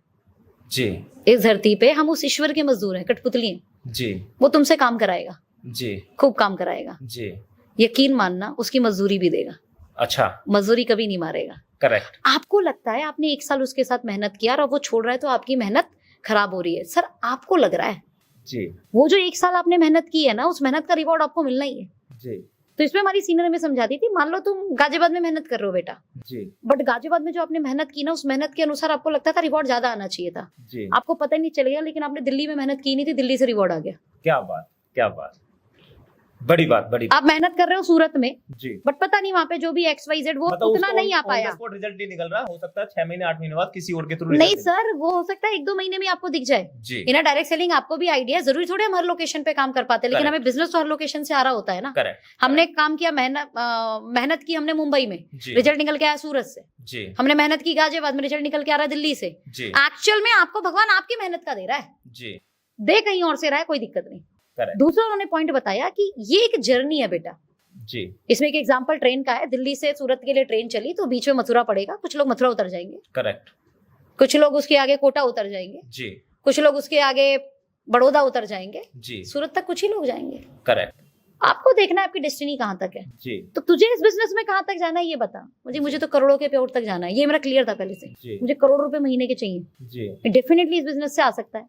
जी इस धरती पे हम उस ईश्वर के मजदूर हैं, कठपुतली हैं। जी वो तुमसे काम कराएगा, जी खूब काम कराएगा, जी। यकीन मानना उसकी मजदूरी भी देगा, अच्छा, मजदूरी कभी नहीं मारेगा। करेक्ट। आपको लगता है आपने 1 साल उसके साथ मेहनत किया और वो छोड़ रहा है तो आपकी मेहनत खराब हो रही है। सर आपको लग रहा है जी वो जो 1 साल आपने मेहनत की है ना, उस मेहनत का रिवॉर्ड आपको मिलना ही है। जी तो इसमें हमारी सीनियर हमें समझाती थी, मान लो तुम गाजियाबाद में मेहनत कर रहे हो बेटा, जी बट गाजियाबाद में जो आपने मेहनत की ना, उस मेहनत के अनुसार आपको लगता था रिवॉर्ड ज्यादा आना चाहिए था, जी। आपको पता ही नहीं चलेगा, लेकिन आपने दिल्ली में मेहनत की नहीं थी, दिल्ली से रिवॉर्ड आ गया। क्या बात, क्या बात, बड़ी बात, बड़ी बात। आप मेहनत कर रहे हो सूरत में, जी। बट पता नहीं वहाँ पे जो भी XYZ वो मतलब उतना उसको नहीं आ पाया। स्पॉट रिजल्ट नहीं निकल रहा, हो सकता है 6 महीने 8 महीने बाद किसी और के थ्रू नहीं सर, वो हो सकता है 1-2 महीने में आपको दिख जाए। जी इन डायरेक्ट सेलिंग आपको भी आइडिया, जरूरी थोड़ी हम हर लोकेशन पे काम कर पाते हैं, लेकिन Correct. हमें बिजनेस तो हर लोकेशन से आ रहा होता है ना। करेक्ट। हमने काम किया, मेहनत की हमने मुंबई में, जी रिजल्ट निकल के आया सूरत से। जी हमने मेहनत की गाजियाबाद में, रिजल्ट निकल के आ रहा है दिल्ली से। जी एक्चुअल में आपको भगवान आपकी मेहनत का दे रहा है, जी। दे कहीं और से रहा है, कोई दिक्कत नहीं। करेक्ट। दूसरा उन्होंने पॉइंट बताया कि ये एक जर्नी है बेटा। जी इसमें एक एग्जांपल ट्रेन का है, दिल्ली से सूरत के लिए ट्रेन चली तो बीच में मथुरा पड़ेगा, कुछ लोग मथुरा उतर जाएंगे, करेक्ट। कुछ लोग उसके आगे कोटा उतर जाएंगे, जी कुछ लोग उसके आगे बड़ौदा उतर जाएंगे, जी सूरत तक कुछ ही लोग जाएंगे। करेक्ट। आपको देखना है आपकी डेस्टिनी कहाँ तक है। जी तो तुझे इस बिजनेस में कहाँ तक जाना है ये बता। मुझे तो करोड़ों के पेआउट तक जाना है, ये मेरा क्लियर था पहले से। जी मुझे करोड़ रुपए महीने के चाहिए, जी। डेफिनेटली इस बिजनेस से आ सकता है।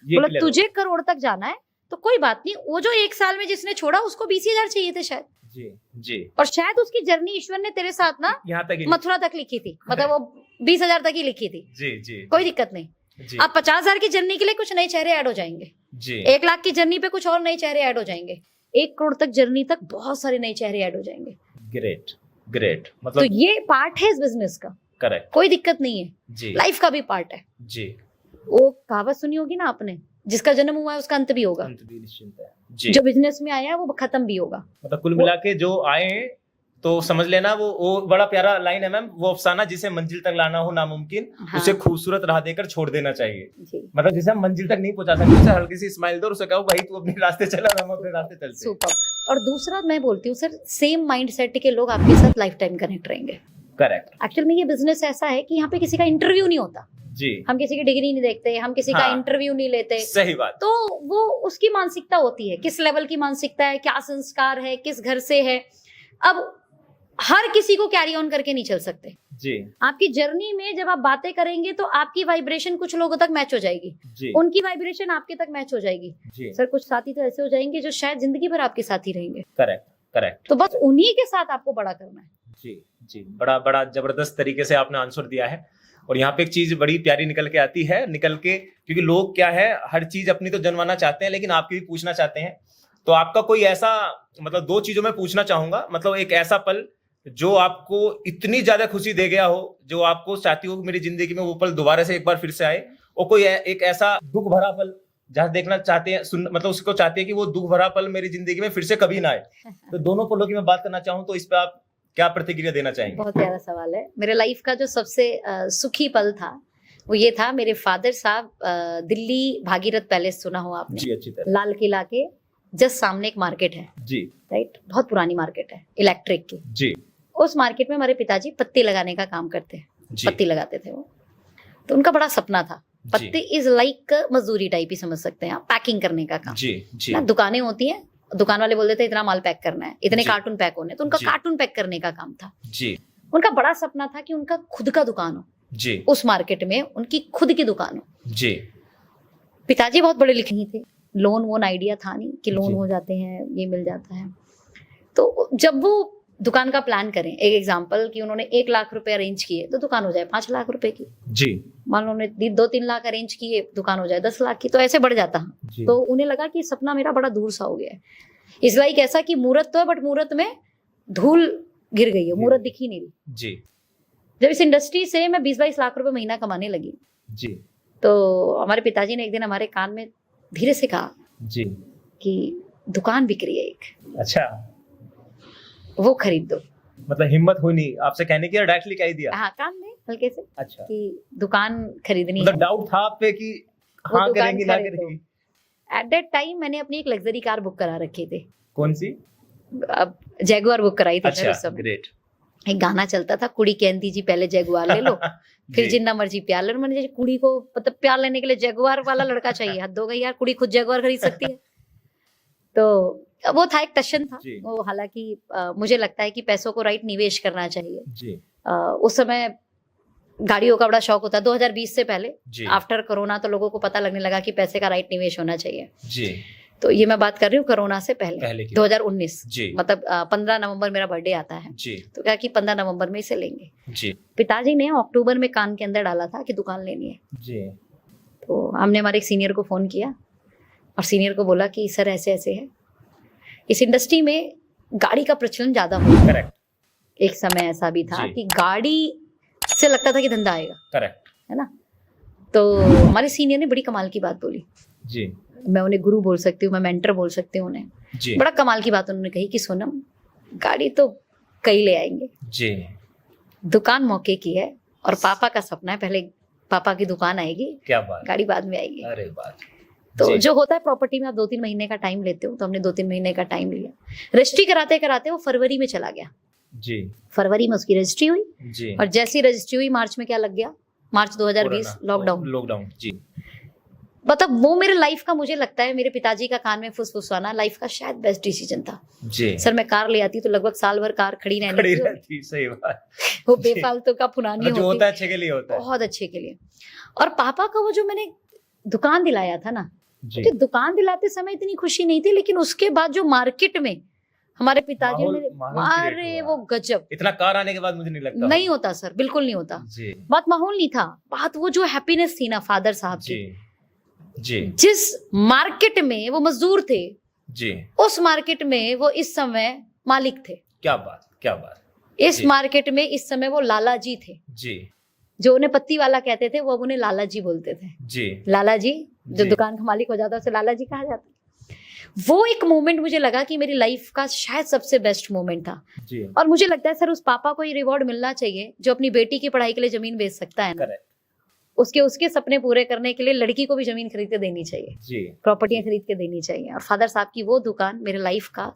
ये बोला clear तुझे करोड़ तक जाना है तो कोई बात नहीं, वो जो 1 साल में जिसने छोड़ा उसको 20,000 चाहिए थे शायद, हो। जी जी। और शायद उसकी जर्नी ईश्वर ने तेरे साथ ना यहाँ तक ही। मथुरा तक लिखी थी, मतलब वो 20,000 तक ही लिखी थी। जी जी कोई दिक्कत नहीं। जी अब 50,000 की जर्नी के लिए कुछ नए चेहरे ऐड हो जाएंगे, जी 1 लाख की जर्नी पे कुछ और नए चेहरे ऐड हो जाएंगे, 1 करोड़ तक जर्नी तक बहुत सारे नए चेहरे ऐड हो जाएंगे। Great great. तो मतलब ये पार्ट है इस बिजनेस का, करेक्ट। कोई दिक्कत नहीं है, जी लाइफ का भी पार्ट है। जी। वो कहावत सुनी होगी ना आपने, जिसका जन्म हुआ है उसका अंत भी होगा, अंत भी निश्चिंत है। जी। जो बिजनेस में आया है वो खत्म भी होगा। मतलब कुल मिला के जो आए हैं तो समझ लेना वो बड़ा प्यारा लाइन है मैम, वो अफसाना जिसे मंजिल तक लाना हो नामुमकिन, हाँ। उसे खूबसूरत राह देकर छोड़ देना चाहिए। जी मतलब जिसे हम मंजिल तक नहीं पहुंचा सकते, उसे हल्की सी स्माइल दो और उसे कहो भाई तू अपने रास्ते चला, हम अपने रास्ते चलते हैं। सुपर। और दूसरा मैं बोलती हूँ सर, सेम माइंडसेट के लोग आपके साथ लाइफ टाइम कनेक्ट रहेंगे। करेक्ट। एक्चुअल में ये बिजनेस ऐसा है कि यहाँ पे किसी का इंटरव्यू नहीं होता, जी हम किसी की डिग्री नहीं देखते, हम किसी का हाँ। इंटरव्यू नहीं लेते। सही बात। तो वो उसकी मानसिकता होती है, किस लेवल की मानसिकता है, क्या संस्कार है, किस घर से है। अब हर किसी को कैरी ऑन करके नहीं चल सकते। जी आपकी जर्नी में जब आप बातें करेंगे तो आपकी वाइब्रेशन कुछ लोगों तक मैच हो जाएगी, जी उनकी वाइब्रेशन आपके तक मैच हो जाएगी। जी। सर कुछ साथी तो ऐसे हो जाएंगे जो शायद जिंदगी भर आपके साथ ही रहेंगे, करेक्ट करेक्ट। तो बस उन्हीं के साथ आपको बड़ा करना है। जी जी। बड़ा बड़ा जबरदस्त तरीके से आपने आंसर दिया है। और यहाँ पे एक चीज बड़ी प्यारी निकल के आती है, क्योंकि लोग क्या है, हर चीज अपनी तो जनवाना चाहते हैं लेकिन आपकी भी पूछना चाहते हैं। तो आपका कोई ऐसा, मतलब 2 चीजों में पूछना चाहूंगा, मतलब एक ऐसा पल जो आपको इतनी ज्यादा खुशी दे गया हो, जो आपको चाहती हो कि मेरी जिंदगी में वो पल दोबारा से एक बार फिर से आए, और कोई एक ऐसा दुख भरा पल जहां देखना चाहते हैं, मतलब उसको चाहते हैं कि वो दुख भरा पल मेरी जिंदगी में फिर से कभी ना आए। तो दोनों पलों की मैं बात करना चाहूँ तो इस पे आप क्या प्रतिक्रिया देना चाहेंगे? बहुत प्यारा सवाल है। मेरे लाइफ का जो सबसे सुखी पल था वो ये था, मेरे फादर साहब दिल्ली भागीरथ पैलेस सुना हो आपने? जी अच्छी तरह। लाल किला के जस्ट सामने एक मार्केट है, जी राइट, बहुत पुरानी मार्केट है इलेक्ट्रिक की। जी उस मार्केट में हमारे पिताजी पत्ती लगाने का काम करते हैं, जी पत्ती लगाते थे वो। तो उनका बड़ा सपना था, जी। पत्ती इज लाइक मजदूरी टाइप ही समझ सकते हैं आप, पैकिंग करने का काम। जी जी ना दुकानें होती हैं, दुकान वाले बोल देते हैं इतना माल पैक करना है, इतने जी। कार्टून पैक होने, तो उनका जी। कार्टून पैक करने का काम था। जी उनका बड़ा सपना था कि उनका खुद का दुकान हो, जी उस मार्केट में उनकी खुद की दुकान हो। जी। पिताजी बहुत बड़े लिखे नहीं थे, लोन वोन आइडिया था नहीं कि लोन जी। हो जाते हैं, ये मिल जाता है। तो जब वो दुकान का प्लान करें, एक एग्जांपल कि उन्होंने 1 लाख रुपए अरेंज किए तो दुकान हो जाए 5 लाख रुपए की। जी मान लो उन्होंने 2-3 लाख अरेंज किए, दुकान हो जाए 10 लाख की, तो ऐसे बढ़ जाता। जी। तो उन्हें लगा कि सपना मेरा बड़ा दूर सा हो गया है। इस लाइक ऐसा कि मूर्त तो है बट मूर्त में धूल गिर गई है, मूर्त दिख ही नहीं रही। जी जब इस इंडस्ट्री से मैं 20-22 लाख रुपए महीना कमाने लगी जी तो हमारे पिताजी ने एक दिन हमारे कान में धीरे से कहा जी। कि दुकान बिक रही है एक, अच्छा, वो खरीद दो। मतलब हिम्मत हुई नहीं आपसे कहने की, डायरेक्टली कह ही दिया? हाँ, कान में हल्के से अच्छा, कि दुकान खरीदनी मतलब है। डाउट था आप पे कि वो हाँ दुकान करेंगी ना खरीदो। करेंगी। एट दैट टाइम मैंने अपनी एक लग्जरी कार बुक करा रखी थी, कौन सी? अब जैगुआर बुक कराई थी सर अच्छा उस समय। ग्रेट। एक गाना चलता था, कुड़ी कहती जी पहले जैगुआर ले लो फिर जिन्ना मर्जी प्यार ले लो। मैंने जैसे कुड़ी को मतलब प्यार लेने के लिए जैगुआर वाला लड़का चाहिए, हद हो गई यार, कुड़ी खुद जैगुआर खरीद सकती है। तो वो था एक टशन था जी। वो, हालांकि मुझे लगता है कि पैसों को राइट निवेश करना चाहिए। जी उस समय गाड़ियों का बड़ा शौक होता, 2020 से पहले, जी आफ्टर कोरोना तो लोगों को पता लगने लगा कि पैसे का राइट निवेश होना चाहिए। जी। तो ये मैं बात कर रही हूँ कोरोना से पहले की 2019, जी मतलब 15 नवंबर मेरा बर्थडे आता है, जी तो क्या कि 15 नवंबर में इसे लेंगे। जी पिताजी ने अक्टूबर में कान के अंदर डाला था कि दुकान लेनी है। जी तो हमने हमारे एक सीनियर को फोन किया और सीनियर को बोला कि सर ऐसे ऐसे है, इस इंडस्ट्री में गाड़ी का प्रचलन ज्यादा हो, करेक्ट एक समय ऐसा भी था जी। कि गाड़ी से लगता था कि धंधा आएगा, करेक्ट है ना। तो हमारे सीनियर ने बड़ी कमाल की बात बोली, जी मैं उन्हें गुरु बोल सकती हूँ, मैं मेंटर बोल सकती हूँ उन्हें। जी बड़ा कमाल की बात उन्होंने कही कि सोनम, गाड़ी तो कई ले आएंगे, जी। दुकान मौके की है और पापा का सपना है, पहले पापा की दुकान आएगी, क्या बात, गाड़ी बाद में आएगी। अरे बात। तो जी। जो होता है प्रॉपर्टी में, आप 2-3 महीने का टाइम लेते हो, तो हमने 2-3 महीने का टाइम लिया। रजिस्ट्री कराते कराते वो फरवरी में चला गया, जी फरवरी में उसकी रजिस्ट्री हुई जी। और जैसी रजिस्ट्री हुई मार्च में क्या लग गया, मार्च 2020 लॉकडाउन। लॉकडाउन जी। मतलब वो मेरे लाइफ का, मुझे लगता है मेरे पिताजी का कान में फुसफुसाना लाइफ का शायद बेस्ट डिसीजन था। जी सर मैं कार ले आती तो लगभग साल भर कार खड़ी खड़ी रहनी थी, रहती, सही बात। वो जी। बेफालतू का पुरानी मतलब जो होती, होता है अच्छे के लिए होता है। बहुत अच्छे के लिए। और पापा का वो जो मैंने दुकान दिलाया था ना, जी मुझे दुकान दिलाते समय इतनी खुशी नहीं थी, लेकिन उसके बाद जो मार्केट में हमारे पिताजी माहौल- ने, माहौल create अरे हुआ। वो गजब, इतना कार आने के बाद मुझे नहीं लगता नहीं होता सर, बिल्कुल नहीं होता। जी बात माहौल नहीं था, बात वो जो हैप्पीनेस थी ना फादर साहब जी की, जी जिस मार्केट में वो मजदूर थे, जी। उस मार्केट में वो इस समय मालिक थे। क्या बात, क्या बात। इस जी। मार्केट में इस समय वो लाला जी थे, जी जो उन्हें पत्ती वाला कहते थे, वो अब उन्हें लाला जी बोलते थे। जी लाला जी, जो जी। दुकान का मालिक हो जाता है उसे लाला जी कहा जाता है। वो एक मोमेंट मुझे लगा कि मेरी लाइफ का शायद सबसे बेस्ट मोमेंट था। जी। और मुझे लगता है सर उस पापा को ये रिवॉर्ड मिलना चाहिए जो अपनी बेटी की पढ़ाई के लिए जमीन बेच सकता है ना, करेक्ट उसके सपने पूरे करने के लिए लड़की को भी जमीन खरीद के देनी चाहिए, जी प्रॉपर्टियां खरीद के देनी चाहिए। और फादर साहब की वो दुकान मेरे लाइफ का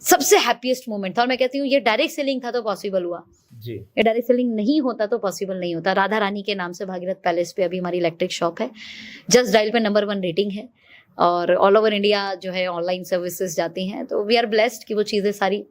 सबसे हैप्पीएस्ट मोमेंट था। और मैं कहती हूँ ये डायरेक्ट सेलिंग था तो पॉसिबल हुआ, जी ये डायरेक्ट सेलिंग नहीं होता तो पॉसिबल नहीं होता। राधा रानी के नाम से भागीरथ पैलेस पे अभी हमारी इलेक्ट्रिक शॉप है, जस्ट डायल पे नंबर 1 रेटिंग है और ऑल ओवर इंडिया जो है ऑनलाइन सर्विसेज जाती हैं। तो वी आर ब्लेस्ड कि वो चीज़ें सारी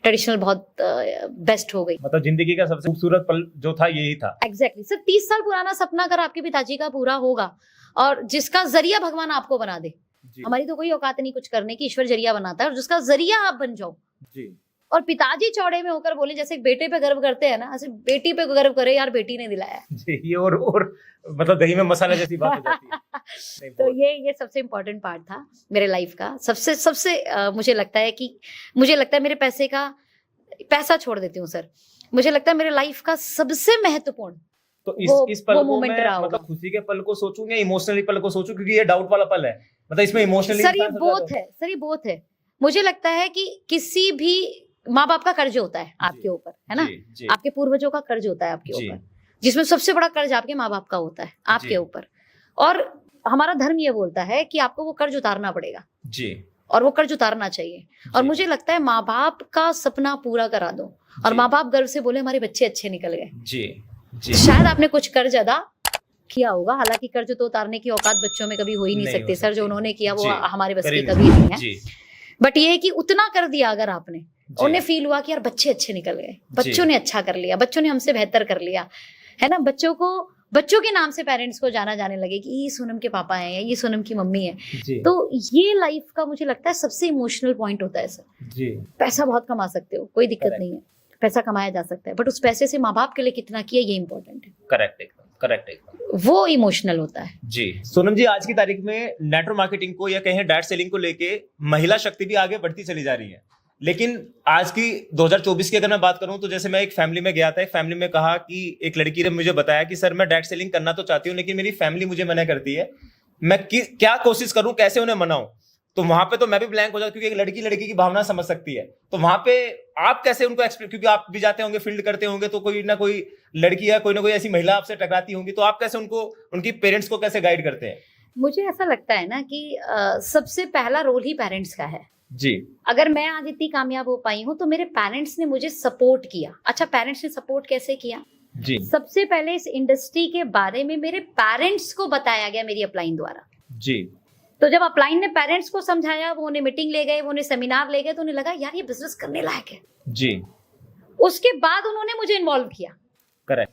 ट्रेडिशनल बहुत बेस्ट हो गई। मतलब जिंदगी का सबसे खूबसूरत पल जो था यही था। एग्जैक्टली सर, 30 साल पुराना सपना अगर आपके पिताजी का पूरा होगा और जिसका जरिया भगवान आपको बना दे, जी हमारी तो कोई औकात नहीं कुछ करने की, ईश्वर जरिया बनाता है, और जिसका जरिया आप बन जाओ जी और पिताजी चौड़े में होकर बोले, जैसे एक बेटे पे गर्व करते हैं ना, ऐसे बेटी पे गर्व करे, यार बेटी ने दिलाया है। जी। ये और मतलब दही में मसाला जैसी बात हो जाती है। नहीं, तो बहुत- ये सबसे इम्पोर्टेंट पार्ट था मेरे लाइफ का। सबसे मुझे लगता है मेरे पैसा छोड़ देती हूँ सर, मुझे लगता है मेरे लाइफ का सबसे महत्वपूर्ण तो वो इस पल को moment मैं रहा होगा। मतलब खुशी के पल को सोचूं या इमोशनली पल को सोचूं, क्योंकि ये डाउट वाला पल है। मतलब इसमें इमोशनली सर ये बोथ है। मुझे लगता है कि किसी भी माँ बाप का कर्ज होता है आपके ऊपर, है ना, जी आपके पूर्वजों का कर्ज होता है आपके जी ऊपर, जिसमें सबसे बड़ा कर्ज आपके माँ बाप का होता है आपके जी। ऊपर। और हमारा धर्म ये बोलता है कि आपको वो कर्ज उतारना पड़ेगा जी और वो कर्ज उतारना चाहिए। और जी, मुझे लगता है माँ बाप का सपना पूरा करा दो और जी, माँ बाप गर्व से बोले हमारे बच्चे अच्छे निकल गए। जी जी शायद आपने कुछ कर्ज अदा किया होगा, हालांकि कर्ज तो उतारने की औकात बच्चों में कभी हो ही नहीं नहीं हो सकती सर, जो सकती। उन्होंने किया वो जी, हमारे बस की करीब कभी नहीं है। जी बट ये है कि उतना कर दिया अगर आपने, जी, उन्हें फील हुआ कि यार बच्चे अच्छे निकल गए, बच्चों जी। ने अच्छा कर लिया, बच्चों ने हमसे बेहतर कर लिया, है ना। बच्चों के नाम से पेरेंट्स को जाना जाने लगे कि ये सोनम के पापा हैं या ये सोनम की मम्मी है। जी तो ये लाइफ का मुझे लगता है सबसे इमोशनल पॉइंट होता है सर। जी पैसा बहुत कमा सकते हो, कोई दिक्कत Correct. नहीं है, पैसा कमाया जा सकता है, बट उस पैसे से माँ बाप के लिए कितना किया ये इंपॉर्टेंट है, करेक्ट एकदम। वो इमोशनल होता है। जी सोनम जी, आज की तारीख में नेटवर्क मार्केटिंग को या कहें डायरेक्ट सेलिंग को लेके महिला शक्ति भी आगे बढ़ती चली जा रही है। लेकिन आज की 2024 की अगर मैं बात करूं तो जैसे मैं एक फैमिली में गया था, एक फैमिली में कहा कि एक लड़की ने मुझे बताया कि सर मैं डायरेक्ट सेलिंग करना तो चाहती हूँ लेकिन मेरी फैमिली मुझे मना करती है, मैं क्या कोशिश करूं, कैसे उन्हें मनाऊं। तो वहां पे तो मैं भी ब्लैंक हो जाता, क्योंकि एक लड़की की भावना समझ सकती है। तो वहां पे आप कैसे उनको एक्सपेक्ट, क्योंकि आप भी जाते होंगे, फील्ड करते होंगे, तो कोई ना कोई लड़की या कोई ना कोई ऐसी महिला आपसे टकराती होंगी, तो आप कैसे उनको, उनकी पेरेंट्स को कैसे गाइड करते हैं? मुझे ऐसा लगता है ना कि सबसे पहला रोल ही पेरेंट्स का है जी। अगर मैं आज इतनी कामयाब हो पाई हूँ तो मेरे पेरेंट्स ने मुझे सपोर्ट किया। अच्छा, पेरेंट्स ने सपोर्ट कैसे किया? जी। सबसे पहले इस इंडस्ट्री के बारे में मेरे पेरेंट्स को बताया गया मेरी अपलाइन द्वारा। जी। तो जब अपलाइन ने पेरेंट्स को समझाया, वो उन्हें मीटिंग ले गए, वो उन्हें सेमिनार ले गए, तो उन्हें लगा यार ये बिजनेस करने लायक है। जी। उसके बाद उन्होंने मुझे इन्वॉल्व किया। करेक्ट।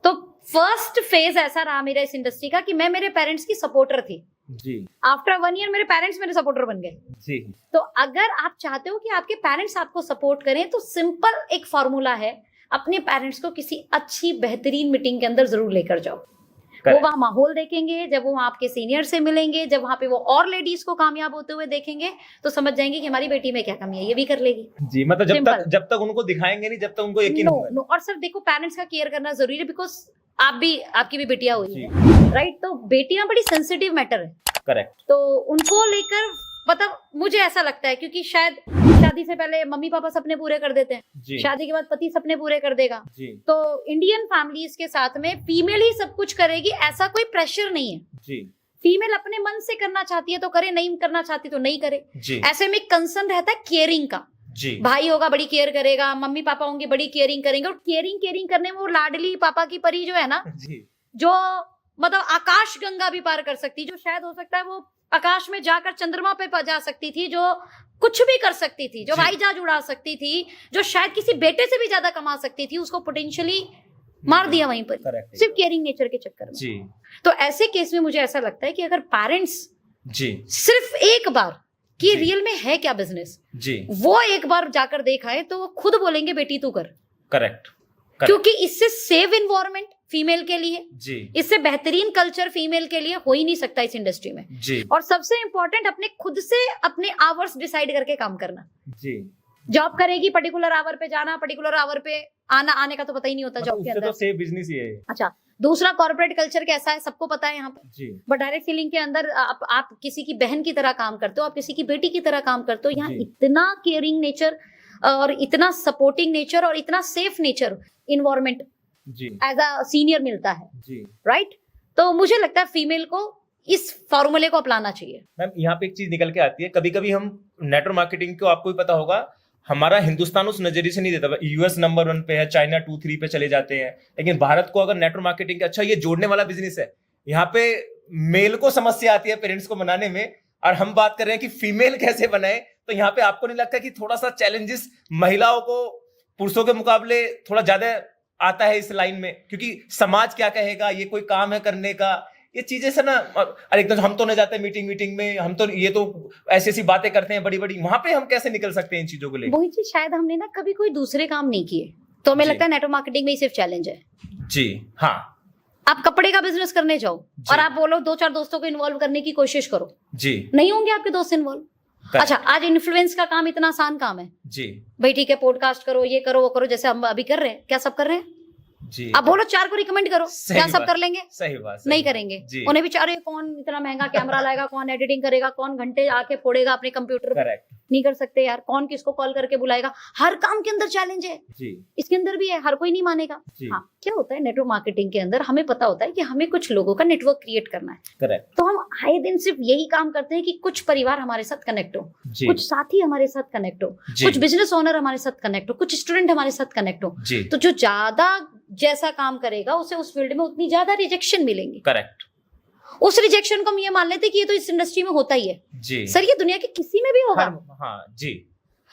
तो फर्स्ट फेज ऐसा रहा मेरा इस इंडस्ट्री का कि मैं मेरे पेरेंट्स की सपोर्टर थी। जी। आफ्टर 1 ईयर मेरे पेरेंट्स मेरे सपोर्टर बन गए। जी। तो अगर आप चाहते हो कि आपके पेरेंट्स आपको सपोर्ट करें तो सिंपल एक फॉर्मूला है, अपने पेरेंट्स को किसी अच्छी बेहतरीन मीटिंग के अंदर जरूर लेकर जाओ। वो वहाँ माहौल देखेंगे, जब वो आपके सीनियर से मिलेंगे, जब वहाँ पे वो और लेडीज को कामयाब होते हुए देखेंगे तो समझ जाएंगे कि हमारी बेटी में क्या कमी है, ये भी कर लेगी। जी, मतलब जब तक उनको दिखाएंगे नहीं, जब तक उनको यकीन होगा। नो, और सर देखो, पेरेंट्स का केयर करना जरूरी है, बिकॉज आपकी भी बेटियां हुई है, राइट? तो बेटियां बड़ी सेंसिटिव मैटर है। करेक्ट। तो उनको लेकर मतलब मुझे ऐसा लगता है, क्योंकि शायद शादी से पहले मम्मी पापा सपने पूरे कर देते हैं, शादी के बाद पति सपने पूरे कर देगा। तो इंडियन फैमिलीज के साथ में फीमेल ही सब कुछ करेगी, ऐसा कोई प्रेशर नहीं है। जी। फीमेल अपने मन से करना चाहती है तो करे, नहीं करना चाहती तो नहीं करे। ऐसे में कंसर्न रहता है केयरिंग का। जी। भाई होगा बड़ी केयर करेगा, मम्मी पापा होंगे बड़ी केयरिंग करेंगे, और केयरिंग करने में वो लाडली पापा की परी जो है ना, जो मतलब आकाश गंगा भी पार कर सकती, जो शायद हो सकता है वो आकाश में जाकर चंद्रमा पे जा सकती थी, जो कुछ भी कर सकती थी, जो हवाई जहाज उड़ा सकती थी, जो शायद किसी बेटे से भी ज्यादा कमा सकती थी, उसको पोटेंशियली मार दिया वहीं पर, सिर्फ केयरिंग नेचर के चक्कर में। जी। तो ऐसे केस में मुझे ऐसा लगता है कि अगर पेरेंट्स सिर्फ एक बार कि रियल में है क्या बिजनेस, वो एक बार जाकर देखा है तो वो खुद बोलेंगे बेटी तू कर। करेक्ट। क्योंकि इससे सेव इन्वायरमेंट फीमेल के लिए, इससे बेहतरीन कल्चर फीमेल के लिए हो ही नहीं सकता इस इंडस्ट्री में। और सबसे इंपॉर्टेंट, अपने खुद से अपने आवर्स डिसाइड करके काम करना। जॉब करेगी, पर्टिकुलर आवर पे जाना, पर्टिकुलर आवर पे आने का तो पता ही नहीं होता जॉब के अंदर। तो सेफ बिजनेस ही है। अच्छा, दूसरा कॉर्पोरेट कल्चर कैसा है सबको पता है यहाँ पे, बट डायरेक्ट सेलिंग के अंदर आप किसी की बहन की तरह काम करते हो, आप किसी की बेटी की तरह काम करते हो। यहाँ इतना केयरिंग नेचर और इतना सपोर्टिंग नेचर और इतना safe nature environment as a senior मिलता है, राइट? तो मुझे लगता है फीमेल को इस फॉर्मूले को अपनाना चाहिए। मैम, यहाँ पे एक चीज निकल के आती है, कभी कभी हम नेटवर्क मार्केटिंग को, आपको भी पता होगा, हमारा हिंदुस्तान उस नजरिए से नहीं देता। यूएस नंबर 1 पे है, चाइना 2-3 पे चले जाते हैं, लेकिन भारत को अगर नेटवर्क मार्केटिंग, अच्छा ये जोड़ने वाला बिजनेस है, यहाँ पे मेल को समस्या आती है पेरेंट्स को बनाने में, और हम बात कर रहे हैं कि फीमेल कैसे बनाए। तो यहाँ पे आपको नहीं लगता कि थोड़ा सा चैलेंजेस महिलाओं को पुरुषों के मुकाबले थोड़ा ज्यादा आता है इस लाइन में, क्योंकि समाज क्या कहेगा, ये कोई काम है करने का, ये चीजें से ना, अरे एकदम हम तो नहीं जाते मीटिंग में, हम तो ये तो ऐसी बातें करते हैं बड़ी बड़ी, वहां पे हम कैसे निकल सकते हैं इन चीजों को लेकर? वही चीज शायद हमने ना कभी कोई दूसरे काम नहीं किए, तो हमें लगता है नेटवर्क मार्केटिंग में ही सिर्फ चैलेंज है। जी हाँ। आप कपड़े का बिजनेस करने जाओ और आप बोलो 2-4 दोस्तों को इन्वॉल्व करने की कोशिश करो, जी नहीं होंगे आपके दोस्त इन्वॉल्व। अच्छा, आज इन्फ्लुएंस का काम इतना आसान काम है जी, भाई ठीक है, पॉडकास्ट करो, ये करो, वो करो, जैसे हम अभी कर रहे हैं। क्या सब कर रहे हैं जी? अब बोलो 4 को रिकमेंड करो, क्या सब कर लेंगे? सही बात, नहीं करेंगे। उन्हें भी चाहे कौन इतना महंगा कैमरा लाएगा, कौन एडिटिंग करेगा, कौन घंटे आके फोड़ेगा अपने कंप्यूटर पर, नहीं कर सकते यार। कौन किसको कॉल करके बुलाएगा? हर काम के अंदर चैलेंज है जी, इसके अंदर भी है, हर कोई नहीं मानेगा। हाँ, क्या होता है नेटवर्क मार्केटिंग के अंदर, हमें पता होता है कि हमें कुछ लोगों का नेटवर्क क्रिएट करना है। करेक्ट। तो हम आए दिन सिर्फ यही काम करते हैं कि कुछ परिवार हमारे साथ कनेक्ट हो, कुछ साथी हमारे साथ कनेक्ट हो, कुछ बिजनेस ओनर हमारे साथ कनेक्ट हो, कुछ स्टूडेंट हमारे साथ कनेक्ट हो। तो जो ज्यादा जैसा काम करेगा उसे उस फील्ड में उतनी ज्यादा रिजेक्शन मिलेंगे। करेक्ट। उस रिजेक्शन को हम ये मान लेते कि ये तो इस इंडस्ट्री में होता ही है जी। सर, ये दुनिया के किसी में भी होगा। हाँ जी।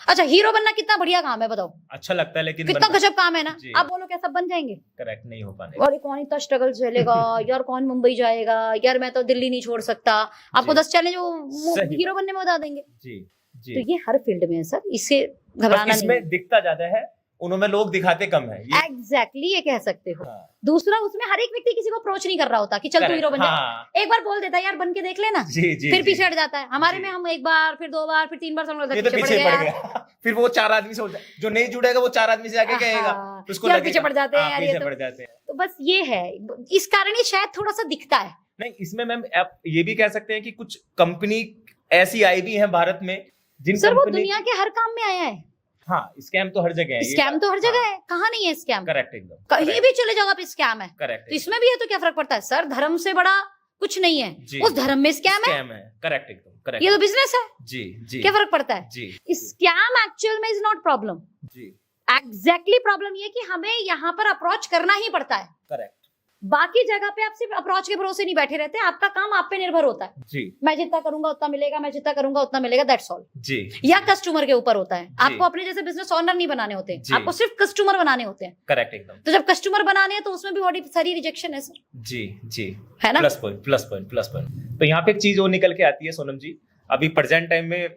अच्छा, हीरो बनना कितना बढ़िया काम है बताओ, अच्छा लगता है, लेकिन कितना गजब काम है ना। आप बोलो क्या सब बन जाएंगे? करेक्ट, नहीं हो पाएगा। और कौन इतना स्ट्रगल झेलेगा यार, कौन मुंबई जाएगा यार, मैं तो दिल्ली नहीं छोड़ सकता। आपको 10 चैलेंज वो हीरो बनने में बता देंगे जी। तो ये हर फील्ड में है सर, इससे घबराना नहीं। इसमें दिखता ज्यादा है, उनमें लोग दिखाते कम है। एग्जैक्टली, ये कह सकते हो। हाँ। दूसरा, उसमें हर एक व्यक्ति किसी को अप्रोच नहीं कर रहा होता कि चल तू हीरो बन जा। एक बार बोल देता है यार बन के देख लेना, फिर पीछे हट जाता है। हमारे में हम एक बार, फिर 2 बार, फिर 3 बार पीछे पड़ गया। फिर वो 4 आदमी से, जो नहीं जुड़ेगा वो 4 आदमी से आके कहेगा, उसको पीछे पड़ जाते हैं यार, पड़ जाते हैं। तो बस ये है, इस कारण ये शायद थोड़ा सा दिखता है। नहीं, इसमें मैम आप ये भी कह सकते हैं कि कुछ कंपनी ऐसी आई भी है भारत में, जिन सर वो दुनिया के हर काम में आया है। हाँ, स्कैम तो हर जगह है। स्कैम तो हर जगह है, कहाँ नहीं है स्कैम? करेक्ट, एकदम कहीं भी चले जाओ आप स्कैम है। करेक्ट। तो इसमें भी है तो क्या फर्क पड़ता है सर? धर्म से बड़ा कुछ नहीं है, जी। उस धर्म में स्कैम है। करेक्ट, एकदम करेक्ट। ये तो बिजनेस है, जी जी। क्या फर्क पड़ता है? जी स्कैम एक्चुअल में इज नॉट प्रॉब्लम। जी। एग्जैक्टली प्रॉब्लम ये कि हमें यहाँ पर अप्रोच करना ही पड़ता है। करेक्ट। बाकी जगह पे आप सिर्फ अप्रोच के भरोसे नहीं बैठे रहते, आपका काम आप पे निर्भर होता है। जी मैं जितना करूंगा उतना मिलेगा, मैं जितना करूंगा उतना मिलेगा, दैट्स ऑल। जी। या कस्टमर के ऊपर होता है। आपको अपने जैसे बिजनेस ऑनर नहीं बनाने होते, आपको सिर्फ कस्टमर बनाने होते हैं। करेक्ट, एकदम। तो जब कस्टमर बनाने हैं तो उसमें भी बड़ी सारी रिजेक्शन है सर। जी जी, है ना? Plus point. तो यहाँ पे एक चीज और निकल के आती है सोनम जी, अभी प्रेजेंट टाइम में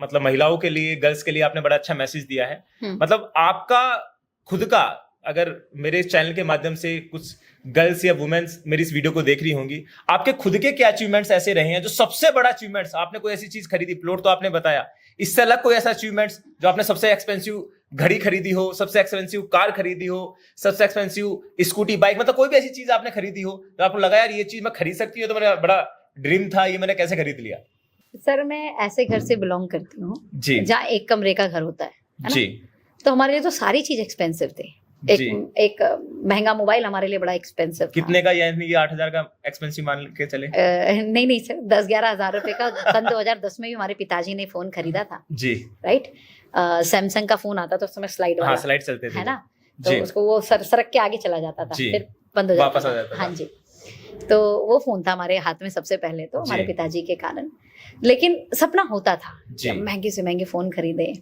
मतलब महिलाओं के लिए, गर्ल्स के लिए आपने बड़ा अच्छा मैसेज दिया है। मतलब आपका खुद का, अगर मेरे इस चैनल के माध्यम से कुछ गर्ल्स या वुमेन्स मेरी इस वीडियो को देख रही होंगी, आपके खुद के क्या अचीवमेंट्स ऐसे रहे हैं जो सबसे बड़ा अचीवमेंट्स? आपने कोई ऐसी चीज खरीदी, प्लॉट तो आपने बताया, इससे अलग कोई ऐसा अचीवमेंट्स जो आपने सबसे एक्सपेंसिव घड़ी खरीदी हो, सबसे एक्सपेंसिव कार खरीदी हो, सबसे एक्सपेंसिव स्कूटी, बाइक, मतलब कोई भी ऐसी चीज आपने खरीदी हो तो आपको लगा यार ये चीज मैं खरीद सकती हूँ, तो मेरा बड़ा ड्रीम था, ये मैंने कैसे खरीद लिया? सर मैं ऐसे घर से बिलोंग करती हूँ जहाँ एक कमरे का घर होता है जी। तो हमारे लिए तो सारी चीज एक्सपेंसिव थी। एक महंगा मोबाइल हमारे लिए बड़ा एक्सपेंसिव। कितने का? यानी 8,000 का एक्सपेंसिव मान के चले? नहीं सर, 10-11 हजार रुपए का सन 2010 में भी हमारे पिताजी ने फोन खरीदा था जी, राइट। सैमसंग का फोन आता था उस समय, स्लाइड वाला। हाँ, स्लाइड चलते थे, है ना? तो उसको वो सरक के आगे चला जाता था, फिर बंद हो वापस आ जाता था। हाँ जी। तो वो फोन था हमारे हाथ में सबसे पहले, तो हमारे पिताजी के कारण। लेकिन सपना होता था कि महंगे से महंगे फोन खरीदे।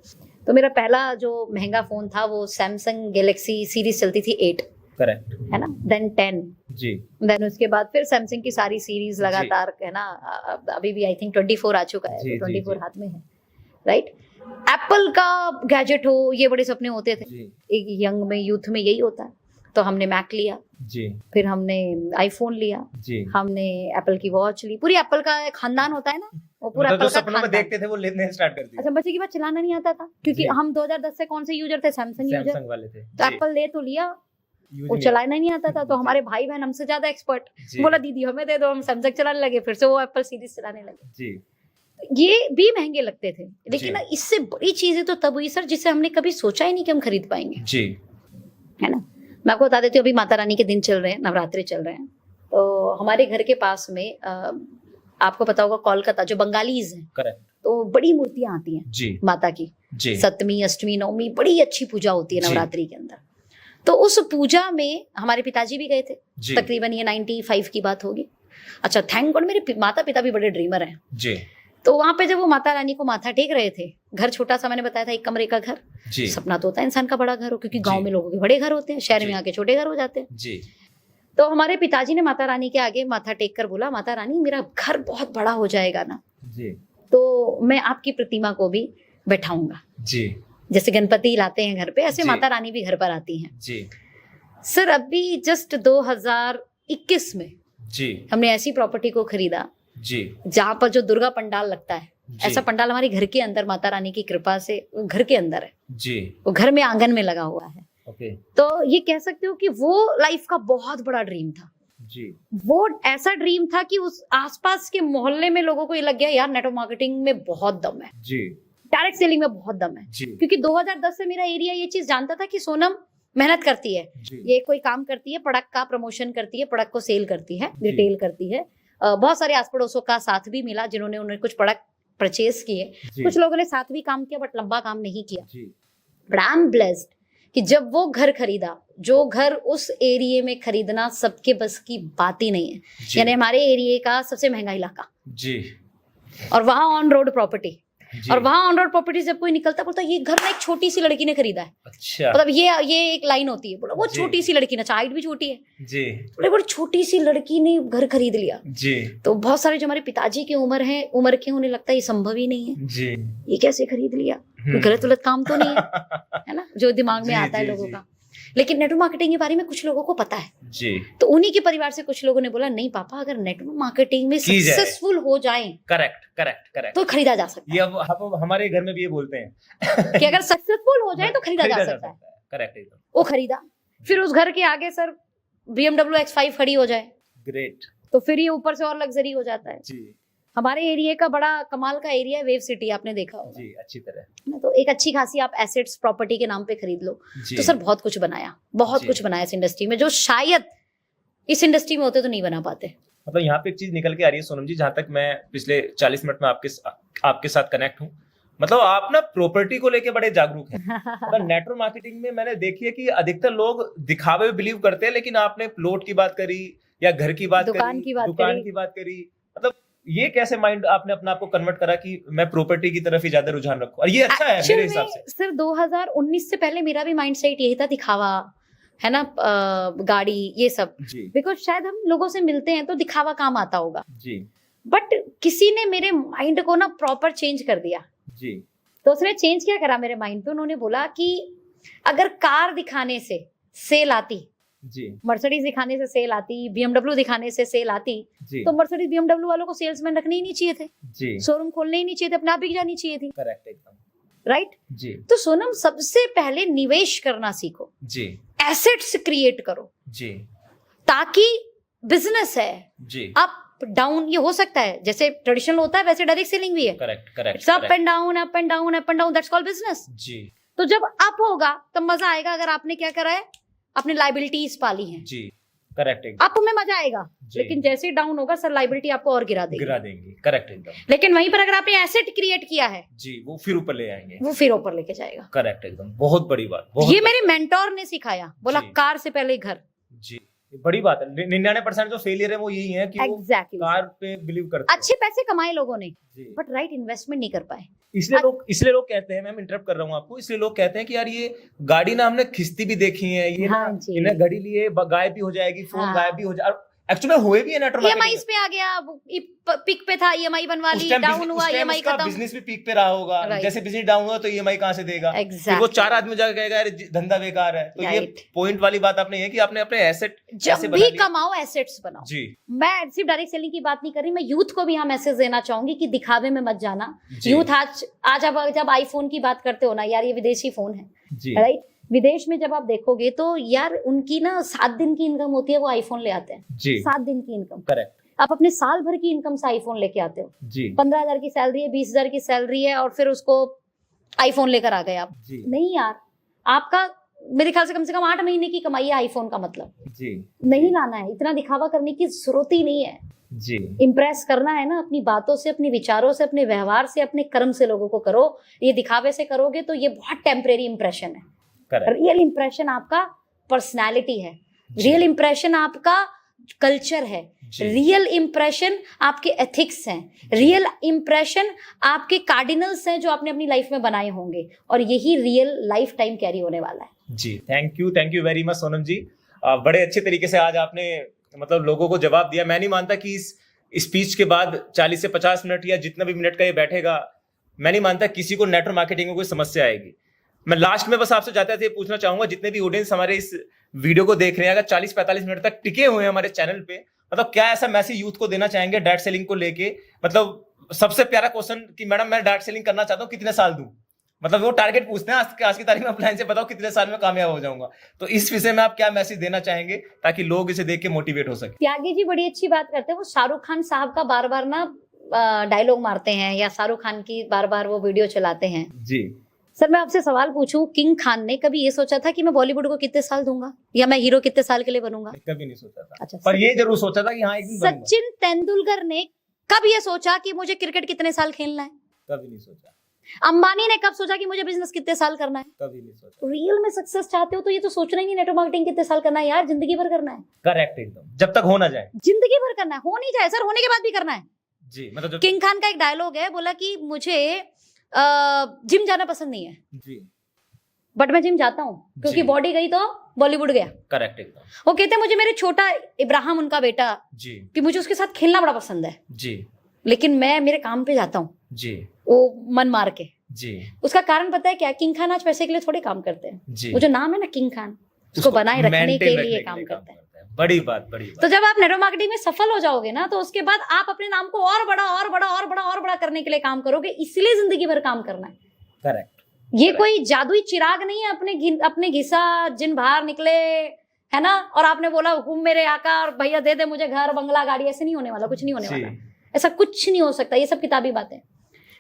तो मेरा पहला जो महंगा फोन था वो सैमसंग गैलेक्सी सीरीज चलती थी 8, करेक्ट, है ना, देन 10 जी, देन उसके बाद फिर सैमसंग की सारी सीरीज लगातार, है ना। अभी भी आई थिंक 24 आ चुका है, तो 24 हाथ में है, राइट। एप्पल का गैजेट हो, ये बड़े सपने होते थे एक यंग में, यूथ में यही होता है। तो हमने मैक लिया जी, फिर हमने आईफोन लिया जी, हमने एप्पल की वॉच ली। पूरी एप्पल का एक खानदान होता है ना, वो पूरा मतलब जो सपनों में देखते थे वो लेने स्टार्ट कर दिया। अच्छा, बच्चे की बात चलाना नहीं आता था, क्योंकि हम 2010 से कौन से यूजर थे? सैमसंग वाले थे। तो एप्पल ले तो लिया, वो चलाना नहीं आता था। तो हमारे भाई बहन हमसे ज्यादा एक्सपर्ट, बोला दीदी हमें दे दो, हम सैमसंग चलाने लगे, फिर से वो एप्पल सीरीज चलाने लगे जी। ये भी महंगे लगते थे, लेकिन इससे बड़ी चीजें तो तब हुई सर जिसे हमने कभी सोचा ही नहीं कि हम खरीद पाएंगे जी, है ना। मैं आपको बता देती हूँ, अभी माता रानी के दिन चल रहे हैं, नवरात्रि चल रहे हैं। तो हमारे घर के पास में आपको पता होगा कोलकाता, जो बंगालीज हैं, करेक्ट, तो बड़ी मूर्तियां आती हैं जी, माता की जी। सप्तमी, अष्टमी, नवमी बड़ी अच्छी पूजा होती है नवरात्रि के अंदर। तो उस पूजा में हमारे पिताजी भी गए थे, तकरीबन ये 95 की बात होगी। अच्छा, थैंक गॉड मेरे माता पिता भी बड़े ड्रीमर हैं जी। तो वहां पे जब वो माता रानी को माथा टेक रहे थे, घर छोटा सा, मैंने बताया था, एक कमरे का घर जी। सपना तो होता है इंसान का बड़ा घर हो, क्योंकि गांव में लोगों के बड़े घर होते हैं, शहर में आके छोटे घर हो जाते हैं जी। तो हमारे पिताजी ने माता रानी के आगे माथा टेक कर बोला, माता रानी मेरा घर बहुत बड़ा हो जाएगा ना जी, तो मैं आपकी प्रतिमा को भी बैठाऊंगा जी। जैसे गणपति लाते हैं घर पे, ऐसे माता रानी भी घर पर आती हैं जी। सर अभी जस्ट 2021 में जी हमने ऐसी प्रॉपर्टी को खरीदा जी, जहाँ पर जो दुर्गा पंडाल लगता है, ऐसा पंडाल हमारे घर के अंदर माता रानी की कृपा से घर के अंदर है जी, वो घर में आंगन में लगा हुआ है। ओके। तो ये कह सकते हो कि वो लाइफ का बहुत बड़ा ड्रीम था जी। वो ऐसा ड्रीम था कि उस आसपास के मोहल्ले में लोगों को ये लग गया यार नेटवर्क मार्केटिंग में बहुत दम है जी, डायरेक्ट सेलिंग में बहुत दम है जी। क्योंकि 2010 से मेरा एरिया ये चीज जानता था कि सोनम मेहनत करती है, ये कोई काम करती है, प्रोडक्ट का प्रमोशन करती है, प्रोडक्ट को सेल करती है, रिटेल करती है। बहुत सारे आस पड़ोसों का साथ भी मिला जिन्होंने उन्हें कुछ प्रोडक्ट परचेज किए, कुछ लोगों ने साथ भी काम किया, बट लंबा काम नहीं किया। बट आई एम ब्लेस्ड कि जब वो घर खरीदा, जो घर उस एरिया में खरीदना सबके बस की बात ही नहीं है, यानी हमारे एरिया का सबसे महंगा इलाका जी, और वहां ऑन रोड प्रॉपर्टी, और वहां ऑन रोड प्रॉपर्टी जब कोई निकलता बोलता ये घर ना एक छोटी सी लड़की ने खरीदा है। अच्छा। मतलब ये एक लाइन होती है, बोला वो छोटी सी लड़की ने, हाइट भी छोटी है जी, बोले बड़ी छोटी सी लड़की ने घर खरीद लिया जी। तो बहुत सारे जो हमारे पिताजी की उम्र के उन्हें लगता है ये संभव ही नहीं है जी, ये कैसे खरीद लिया, गलत काम तो नहीं है ना, जो दिमाग में आता है लोगों का। लेकिन नेटवर्क मार्केटिंग के बारे में कुछ लोगों को पता है जी, तो उन्हीं के परिवार से कुछ लोगों ने बोला नहीं पापा, अगर नेटवर्क मार्केटिंग में सक्सेसफुल हो जाए, करेक्ट तो खरीदा जा सकता है। ये अब हमारे घर में भी ये बोलते हैं कि अगर सक्सेसफुल हो जाए तो खरीदा जा सकता है। करेक्ट, वो खरीदा। फिर उस घर के आगे सर BMW X5 खड़ी हो जाए, ग्रेट, तो फिर ये ऊपर से और लग्जरी हो जाता है जी। हमारे एरिया का बड़ा कमाल का एरिया है, वेव सिटी, आपने देखा होगा जी, अच्छी तरह। ना। तो एक अच्छी खासी आप एसेट्स प्रॉपर्टी के नाम पे खरीद लो, जी तो सर बहुत कुछ बनाया, बहुत जी। कुछ बनाया इस इंडस्ट्री में, जो शायद इस इंडस्ट्री में होते तो नहीं बना पाते। मतलब यहाँ पे एक चीज निकल के आ रही है सोनम जी, जहां तक मैं पिछले 40 मिनट में आपके साथ कनेक्ट हूँ, मतलब आप ना प्रॉपर्टी को लेके बड़े जागरूक हैं। मतलब नेटवर्क मार्केटिंग में मैंने देखी है कि अधिकतर लोग दिखावे में बिलीव करते हैं, लेकिन आपने प्लॉट की बात करी या घर की बात दुकान करी, की बात दुकान करी। की बात करी, मतलब ये कैसे माइंड आपने अपना आपको कन्वर्ट करा कि मैं प्रॉपर्टी की तरफ ही ज्यादा रुझान रखूं, और ये अच्छा है मेरे हिसाब से। सर 2019 से पहले मेरा भी माइंड सेट यही था, दिखावा है ना, गाड़ी ये सब, जी बिकॉज शायद हम लोगों से मिलते हैं तो दिखावा काम आता होगा, जी बट किसी ने मेरे माइंड को ना प्रॉपर चेंज कर दिया। जी तो उसने चेंज क्या करा मेरे माइंड पे, उन्होंने बोला कि अगर कार दिखाने से सेल आती, जी मर्सिडीज दिखाने से सेल आती, बीएमडब्ल्यू दिखाने से सेल आती, जी तो मर्सिडीज बीएमडब्ल्यू वालों को सेल्समैन रखने ही नहीं चाहिए थे, जी शोरूम खोलने ही नहीं चाहिए थे, अपने आप बिक जानी चाहिए थी, करेक्ट एकदम। राइट। जी तो सोनम, सबसे पहले निवेश करना सीखो, जी एसेट्स क्रिएट करो, जी ताकि बिजनेस है, जी अप डाउन ये हो सकता है, जैसे ट्रेडिशनल होता है वैसे डायरेक्ट सेलिंग भी है, correct correct it's up and down, up and down, up and down, that's called business. जी तो जब अप होगा तब मजा आएगा, अगर आपने क्या करा है, अपने लाइबिलिटीज पाली हैं, जी करेक्ट एकदम। अप में मजा आएगा, जी। लेकिन जैसे डाउन होगा सर लाइबिलिटी आपको और गिरा देगी। गिरा देंगे, करेक्ट एकदम। लेकिन वहीं पर अगर आपने एसेट क्रिएट किया है, जी वो फिर ऊपर ले आएंगे, वो फिर ऊपर लेके जाएगा। करेक्ट एकदम, बहुत बड़ी बात, बहुत ये मेरे मेंटोर ने सिखाया, बोला जी। कार से पहले घर। जी ये बड़ी बात है। 99% जो फेलियर है वो यही है कि वो एग्जैक्टली, कार पे बिलीव करते हैं। अच्छे पैसे कमाए लोगों ने, जी बट राइट इन्वेस्टमेंट नहीं कर पाए। इसलिए लोग कहते हैं, मैम इंटरप्ट कर रहा हूँ आपको, इसलिए लोग कहते हैं कि यार ये गाड़ी ना हमने खिस्ती भी देखी है, ये हाँ ना जी। इन्हें घड़ी लिए गायब भी हो जाएगी, फोन हाँ। गायब भी हो जाए, एक्चुअली हुए भी है नेटवर्क ईएमआई पे आ गया, पिक पे था, ईएमआई बनवा ली, डाउन हुआ, ईएमआई खत्म। बिजनेस भी पीक पे रहा होगा, Right. जैसे बिजनेस डाउन हुआ तो ईएमआई कहाँ से देगा। Exactly. फिर वो 4 आदमी जाकर कहेगा यार धंधा बेकार है। तो ये Right. पॉइंट वाली बात आपने ये कि आपने अपने एसेट जब भी कमाओ एसेट्स बनाओ। जी मैं सिर्फ डायरेक्ट सेलिंग की बात नहीं कर रही, मैं यूथ को भी यहाँ मैसेज देना चाहूंगी कि दिखावे में मत जाना। जी। यूथ आज अब जब आईफोन की बात करते हो ना, यार ये विदेशी फोन है, जी राइट। विदेश में जब आप देखोगे तो यार उनकी ना 7 दिन की इनकम होती है, वो आईफोन ले आते हैं। जी 7 दिन की इनकम, करेक्ट आप अपने साल भर की इनकम से आईफोन लेके आते हो। जी 15,000 की सैलरी है, 20,000 की सैलरी है, और फिर उसको आईफोन लेकर आ गए आप। जी नहीं यार, आपका मेरे ख्याल से कम 8 महीने की कमाई है आईफोन का, मतलब जी नहीं लाना है, इतना दिखावा करने की जरूरत ही नहीं है। जी इम्प्रेस करना है ना अपनी बातों से, अपने विचारों से, अपने व्यवहार से, अपने कर्म से लोगों को करो। ये दिखावे से करोगे तो ये बहुत टेम्परेरी इंप्रेशन है। करेक्ट रियल इंप्रेशन आपका पर्सनालिटी है, रियल इंप्रेशन आपका कल्चर है, जी। रियल इंप्रेशन आपके एथिक्स हैं, रियल इंप्रेशन आपके कार्डिनल्स हैं जो आपने अपनी लाइफ में बनाए होंगे, और यही रियल लाइफ टाइम कैरी होने वाला है। जी thank you very much Sonam ji. बड़े अच्छे तरीके से आज आपने मतलब लोगों को जवाब दिया। मैं नहीं मानता कि इस स्पीच के बाद 40 से 50 मिनट या जितना भी मिनट का ये बैठेगा, मैं नहीं मानता किसी को नेटवर्क मार्केटिंग में कोई समस्या आएगी। मैं लास्ट में बस आपसे जाते थे पूछना चाहूंगा, जितने भी ऑडियंस हमारे इस वीडियो को देख रहे हैं, अगर 40-45 मिनट तक टिके हुए हैं हमारे चैनल पे, मतलब क्या ऐसा मैसेज यूथ को देना चाहेंगे डायरेक्ट सेलिंग को लेके? मतलब सबसे प्यारा क्वेश्चन कि मैडम मैं डायरेक्ट सेलिंग करना चाहता हूँ, कितने साल दूं? मतलब वो टारगेट पूछते हैं आज की तारीख में, अपलाइन से बताओ कितने साल में कामयाब हो जाऊंगा। तो इस विषय में आप क्या मैसेज देना चाहेंगे ताकि लोग इसे देख के मोटिवेट हो सके? त्यागी जी बड़ी अच्छी बात करते हैं, वो शाहरुख खान साहब का बार बार ना डायलॉग मारते हैं, या शाहरुख खान की बार बार वो वीडियो चलाते हैं। जी सर मैं आपसे सवाल पूछूं, किंग खान ने कभी ये सोचा था कि मैं बॉलीवुड को कितने साल दूंगा, या मैं हीरो कितने साल के लिए बनूंगा? कभी नहीं सोचा था। अच्छा, पर ये जरूर सोचा था कि हाँ एक दिन बनूंगा। सचिन तेंदुलकर ने कब ये सोचा कि मुझे क्रिकेट कितने साल खेलना है? कभी नहीं सोचा। अंबानी ने कब सोचा कि मुझे बिजनेस कितने साल करना है? कभी नहीं सोचा। रियल में सक्सेस चाहते हो तो ये तो सोचना ही नहीं नेटवर्क मार्केटिंग कितने साल करना है, यार जिंदगी भर करना है। करेक्ट एकदम, जब तक हो ना जाए। जिंदगी भर करना है, हो नहीं जाए सर, होने के बाद भी करना है। जी मतलब किंग खान का एक डायलॉग है, बोला कि मुझे जिम जाना पसंद नहीं है, जी बट मैं जिम जाता हूँ क्योंकि जी। बॉडी गई तो बॉलीवुड गया। करेक्ट एकदम। वो कहते हैं मुझे मेरे छोटा इब्राहिम, उनका बेटा, जी कि मुझे उसके साथ खेलना बड़ा पसंद है, जी लेकिन मैं मेरे काम पे जाता हूँ जी वो मन मार के। जी उसका कारण पता है क्या? किंग खान आज पैसे के लिए थोड़े काम करते हैं, जी वो जो नाम है ना किंग खान, उसको बनाए रखने के लिए काम करते हैं। बड़ी बात, बड़ी तो बात। जब आप नेटवर्क मार्केटिंग में सफल हो जाओगे ना, तो उसके बाद आप अपने नाम को और बड़ा और बड़ा और बड़ा और बड़ा करने के लिए काम करोगे, इसलिए जिंदगी भर काम करना है। करेक्ट। ये कोई जादुई चिराग नहीं है अपने घिसा जिन बाहर निकले, है ना, और आपने बोला हुकुम मेरे आका और भैया दे दे मुझे घर बंगला गाड़ी, ऐसे नहीं होने वाला, कुछ नहीं होने वाला। ऐसा कुछ नहीं हो सकता, ये सब किताबी बातें।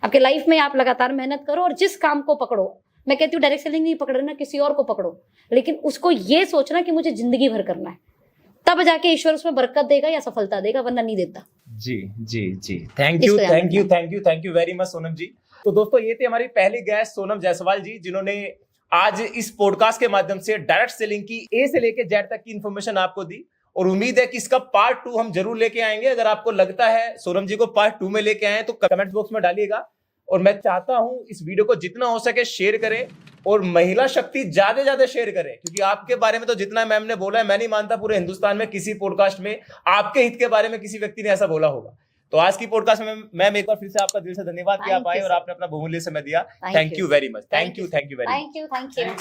आपके लाइफ में आप लगातार मेहनत करो और जिस काम को पकड़ो, मैं कहती हूँ डायरेक्ट सेलिंग नहीं पकड़ना, किसी और को पकड़ो, लेकिन उसको ये सोचना कि मुझे जिंदगी भर करना है, तब जाके ईश्वर उसमें बरकत देगा या सफलता देगा, वरना नहीं देता। जी जी जी, thank you thank you thank you thank you very much Sonam ji. तो दोस्तों ये थी हमारी पहली गेस्ट सोनम जायसवाल जी, जिन्होंने आज इस पॉडकास्ट के माध्यम से डायरेक्ट सेलिंग की ए से लेके जेड तक की इंफॉर्मेशन आपको दी, और उम्मीद है कि इसका पार्ट 2 हम जरूर लेके आएंगे। अगर आपको लगता है सोनम जी को पार्ट 2 में लेके आए तो कमेंट बॉक्स में डालिएगा, और मैं चाहता हूं इस वीडियो को जितना हो सके शेयर करें, और महिला शक्ति ज्यादा शेयर करें, क्योंकि आपके बारे में तो जितना मैम ने बोला है, मैं नहीं मानता पूरे हिंदुस्तान में किसी पॉडकास्ट में आपके हित के बारे में किसी व्यक्ति ने ऐसा बोला होगा। तो आज की पॉडकास्ट में मैम एक बार फिर से आपका दिल से धन्यवाद कि आप आए और आपने अपना बहुमूल्य समय दिया। Thank you very much, thank you very much. Thank you.